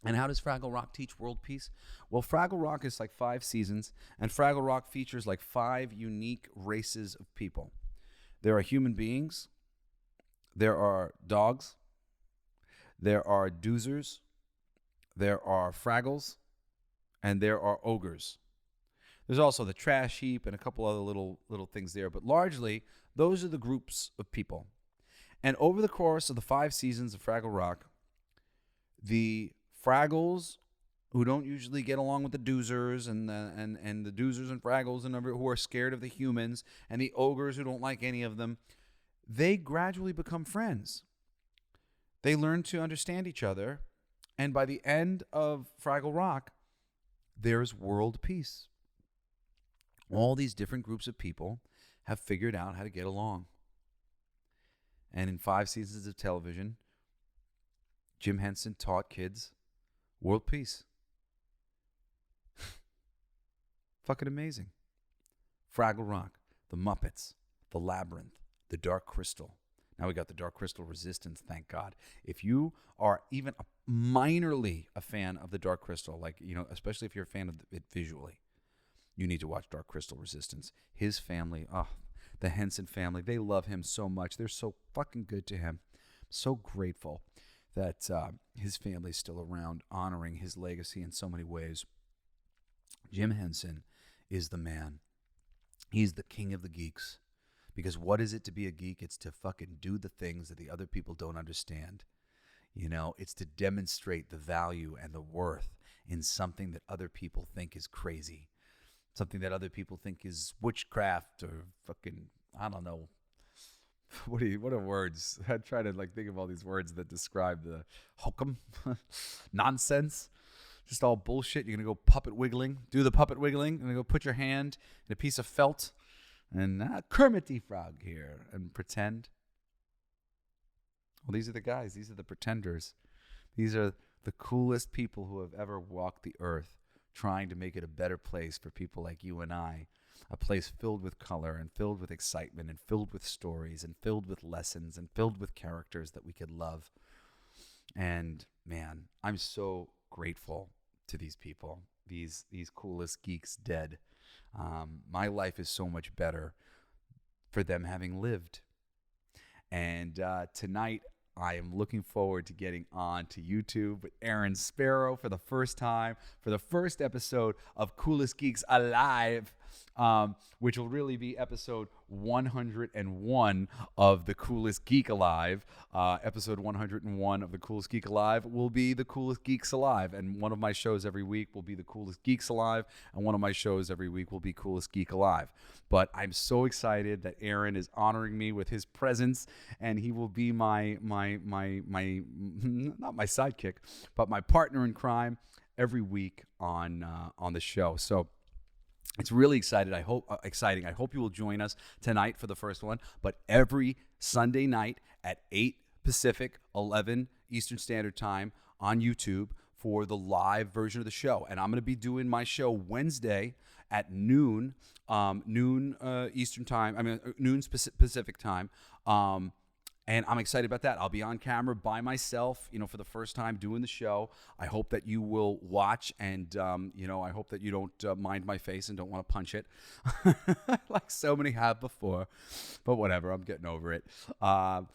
And how does Fraggle Rock teach world peace? Well, Fraggle Rock is like 5 seasons, and Fraggle Rock features like 5 unique races of people. There are human beings, there are dogs, there are doozers, there are Fraggles, and there are ogres. There's also the trash heap and a couple other little things there, but largely those are the groups of people. And over the course of the 5 seasons of Fraggle Rock, the Fraggles, who don't usually get along with the doozers, and the doozers and Fraggles and who are scared of the humans, and the ogres who don't like any of them, they gradually become friends. They learn to understand each other, and by the end of Fraggle Rock, there's world peace. All these different groups of people have figured out how to get along. And in 5 seasons of television, Jim Henson taught kids world peace. Fucking amazing. Fraggle Rock, The Muppets, The Labyrinth, The Dark Crystal. Now we got The Dark Crystal Resistance, thank God. If you are even minorly a fan of The Dark Crystal, like, especially if you're a fan of it visually, you need to watch Dark Crystal Resistance. His family, the Henson family, they love him so much. They're so fucking good to him. So grateful that his family's still around, honoring his legacy in so many ways. Jim Henson is the man. He's the king of the geeks. Because what is it to be a geek? It's to fucking do the things that the other people don't understand. It's to demonstrate the value and the worth in something that other people think is crazy. Something that other people think is witchcraft or fucking, I don't know. What are words? I try to think of all these words that describe the hokum nonsense. Just all bullshit. You're going to go puppet wiggling. Do the puppet wiggling. You're going to go put your hand in a piece of felt and Kermit Frog here and pretend. Well, these are the guys. These are the pretenders. These are the coolest people who have ever walked the earth, trying to make it a better place for people like you and I. A place filled with color and filled with excitement and filled with stories and filled with lessons and filled with characters that we could love. And man, I'm so grateful to these people, these coolest geeks dead. My life is so much better for them having lived. And tonight, I am looking forward to getting on to YouTube with Aaron Sparrow for the first time, for the first episode of Coolest Geeks Alive, which will really be episode 101 of the Coolest Geek Alive. Episode 101 of the Coolest Geek Alive will be the Coolest Geeks Alive. And one of my shows every week will be the Coolest Geeks Alive. And one of my shows every week will be Coolest Geek Alive. But I'm so excited that Aaron is honoring me with his presence, and he will be my not my sidekick, but my partner in crime every week on the show. So it's really exciting. I hope you will join us tonight for the first one, but every Sunday night at 8 Pacific, 11 Eastern Standard Time on YouTube for the live version of the show. And I'm going to be doing my show Wednesday at noon Eastern Time. Noon Pacific Time. And I'm excited about that. I'll be on camera by myself, for the first time doing the show. I hope that you will watch, and, I hope that you don't mind my face and don't want to punch it like so many have before. But whatever, I'm getting over it. I'm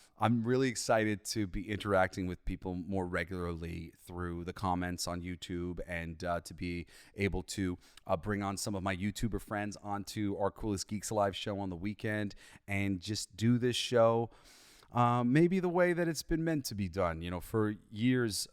really excited to be interacting with people more regularly through the comments on YouTube, and to be able to bring on some of my YouTuber friends onto our Coolest Geeks Alive show on the weekend and just do this show maybe the way that it's been meant to be done, for years.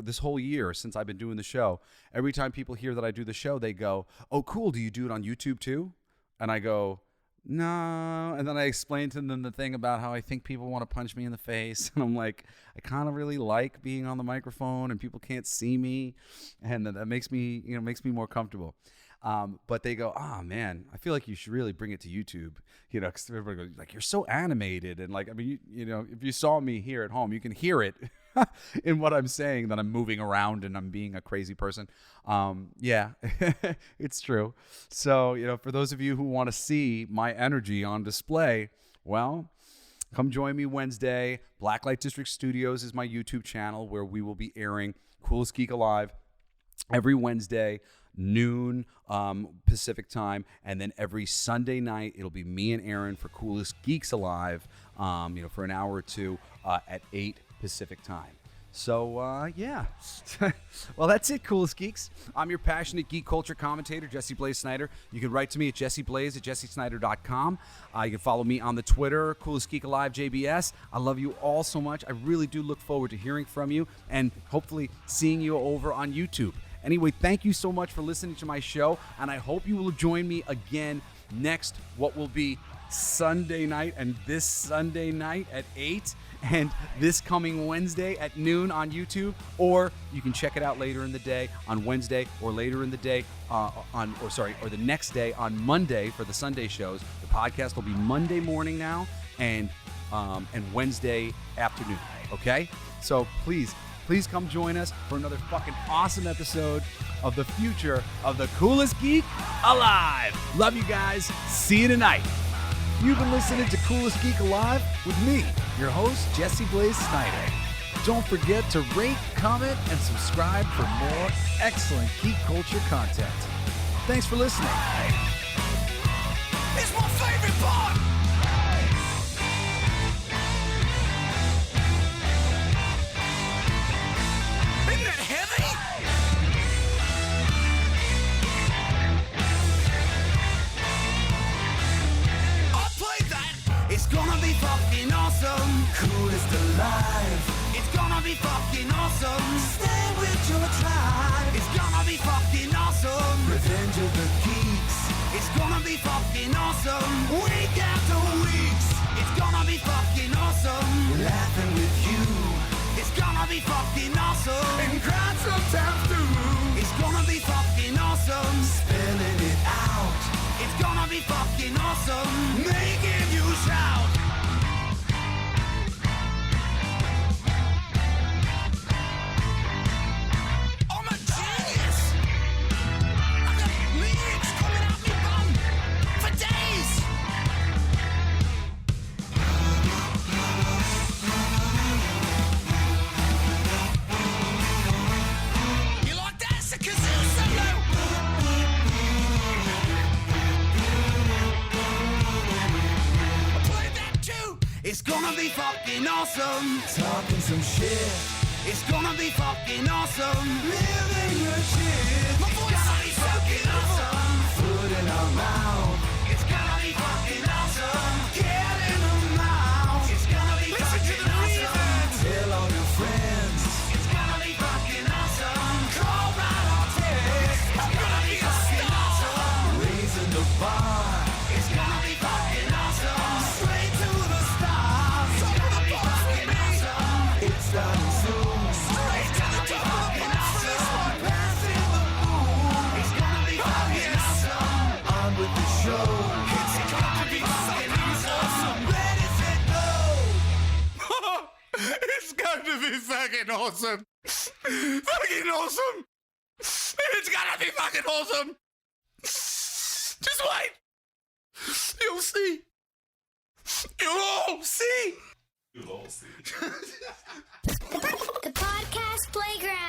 This whole year since I've been doing the show, every time people hear that I do the show, they go, "Oh, cool. Do you do it on YouTube too?" And I go, "No." And then I explain to them the thing about how I think people want to punch me in the face. And I'm like, I kind of really like being on the microphone and people can't see me. And that makes me, makes me more comfortable. But they go, "Oh man, I feel like you should really bring it to YouTube," because everybody goes like, "You're so animated," and if you saw me here at home, you can hear it in what I'm saying, that I'm moving around and I'm being a crazy person. Yeah, it's true. So for those of you who want to see my energy on display, well, come join me Wednesday. Blacklight District Studios is my YouTube channel where we will be airing Coolest Geek Alive every Wednesday, noon Pacific time, and then every Sunday night it'll be me and Aaron for Coolest Geeks Alive, for an hour or two at 8 Pacific time. So, yeah. Well, that's it, Coolest Geeks. I'm your passionate geek culture commentator, Jesse Blaze Snider. You can write to me at jesseblaze@jessesnider.com. You can follow me on the Twitter, Coolest Geek Alive JBS. I love you all so much. I really do look forward to hearing from you and hopefully seeing you over on YouTube. Anyway, thank you so much for listening to my show, and I hope you will join me again next, what will be Sunday night, and this Sunday night at 8, and this coming Wednesday at noon on YouTube, or you can check it out later in the day on Wednesday, or later in the day or the next day on Monday for the Sunday shows. The podcast will be Monday morning now, and Wednesday afternoon. Okay, so please come join us for another fucking awesome episode of the future of the coolest geek alive. Love you guys. See you tonight. You've been listening to Coolest Geek Alive with me, your host, Jesse Blaze Snider. Don't forget to rate, comment, and subscribe for more excellent geek culture content. Thanks for listening. It's my favorite part! Isn't that heavy? I'll play that! It's gonna be fucking awesome! Coolest alive! It's gonna be fucking awesome! Stay with your tribe! It's gonna be fucking awesome! Revenge of the Geeks! It's gonna be fucking awesome! Week after weeks! It's gonna be fucking awesome! Laughing with you! It's gonna be fucking awesome! And crying sometimes too! It's gonna be fucking awesome! Spelling it out! It's gonna be fucking awesome! Making you shout! I'm a genius! I got lyrics coming out me bum for days! You like that? It's a kazoo solo! I played that too! It's gonna be fucking awesome! Talking some shit! It's gonna be fucking awesome! Living your shit! My voice is fucking awesome! Food in our mouth! It's gonna be fucking awesome! Get in the mouth! It's gonna be fucking awesome! Tell all your friends! It's gonna be fucking awesome! Call right or text! It's gonna be fucking awesome! Raising the bar! It's gonna be fucking awesome! Straight to the stars! It's gonna be fucking awesome! It's starting soon! Straight to the top of the awesome! Passing the moon! It's gonna be fucking awesome! On with the show! It's gonna be fucking awesome! Ready, set, go! It's going to be fucking awesome! Fucking awesome! It's gonna be fucking awesome! Just wait! You'll see! You'll all see! The podcast playground.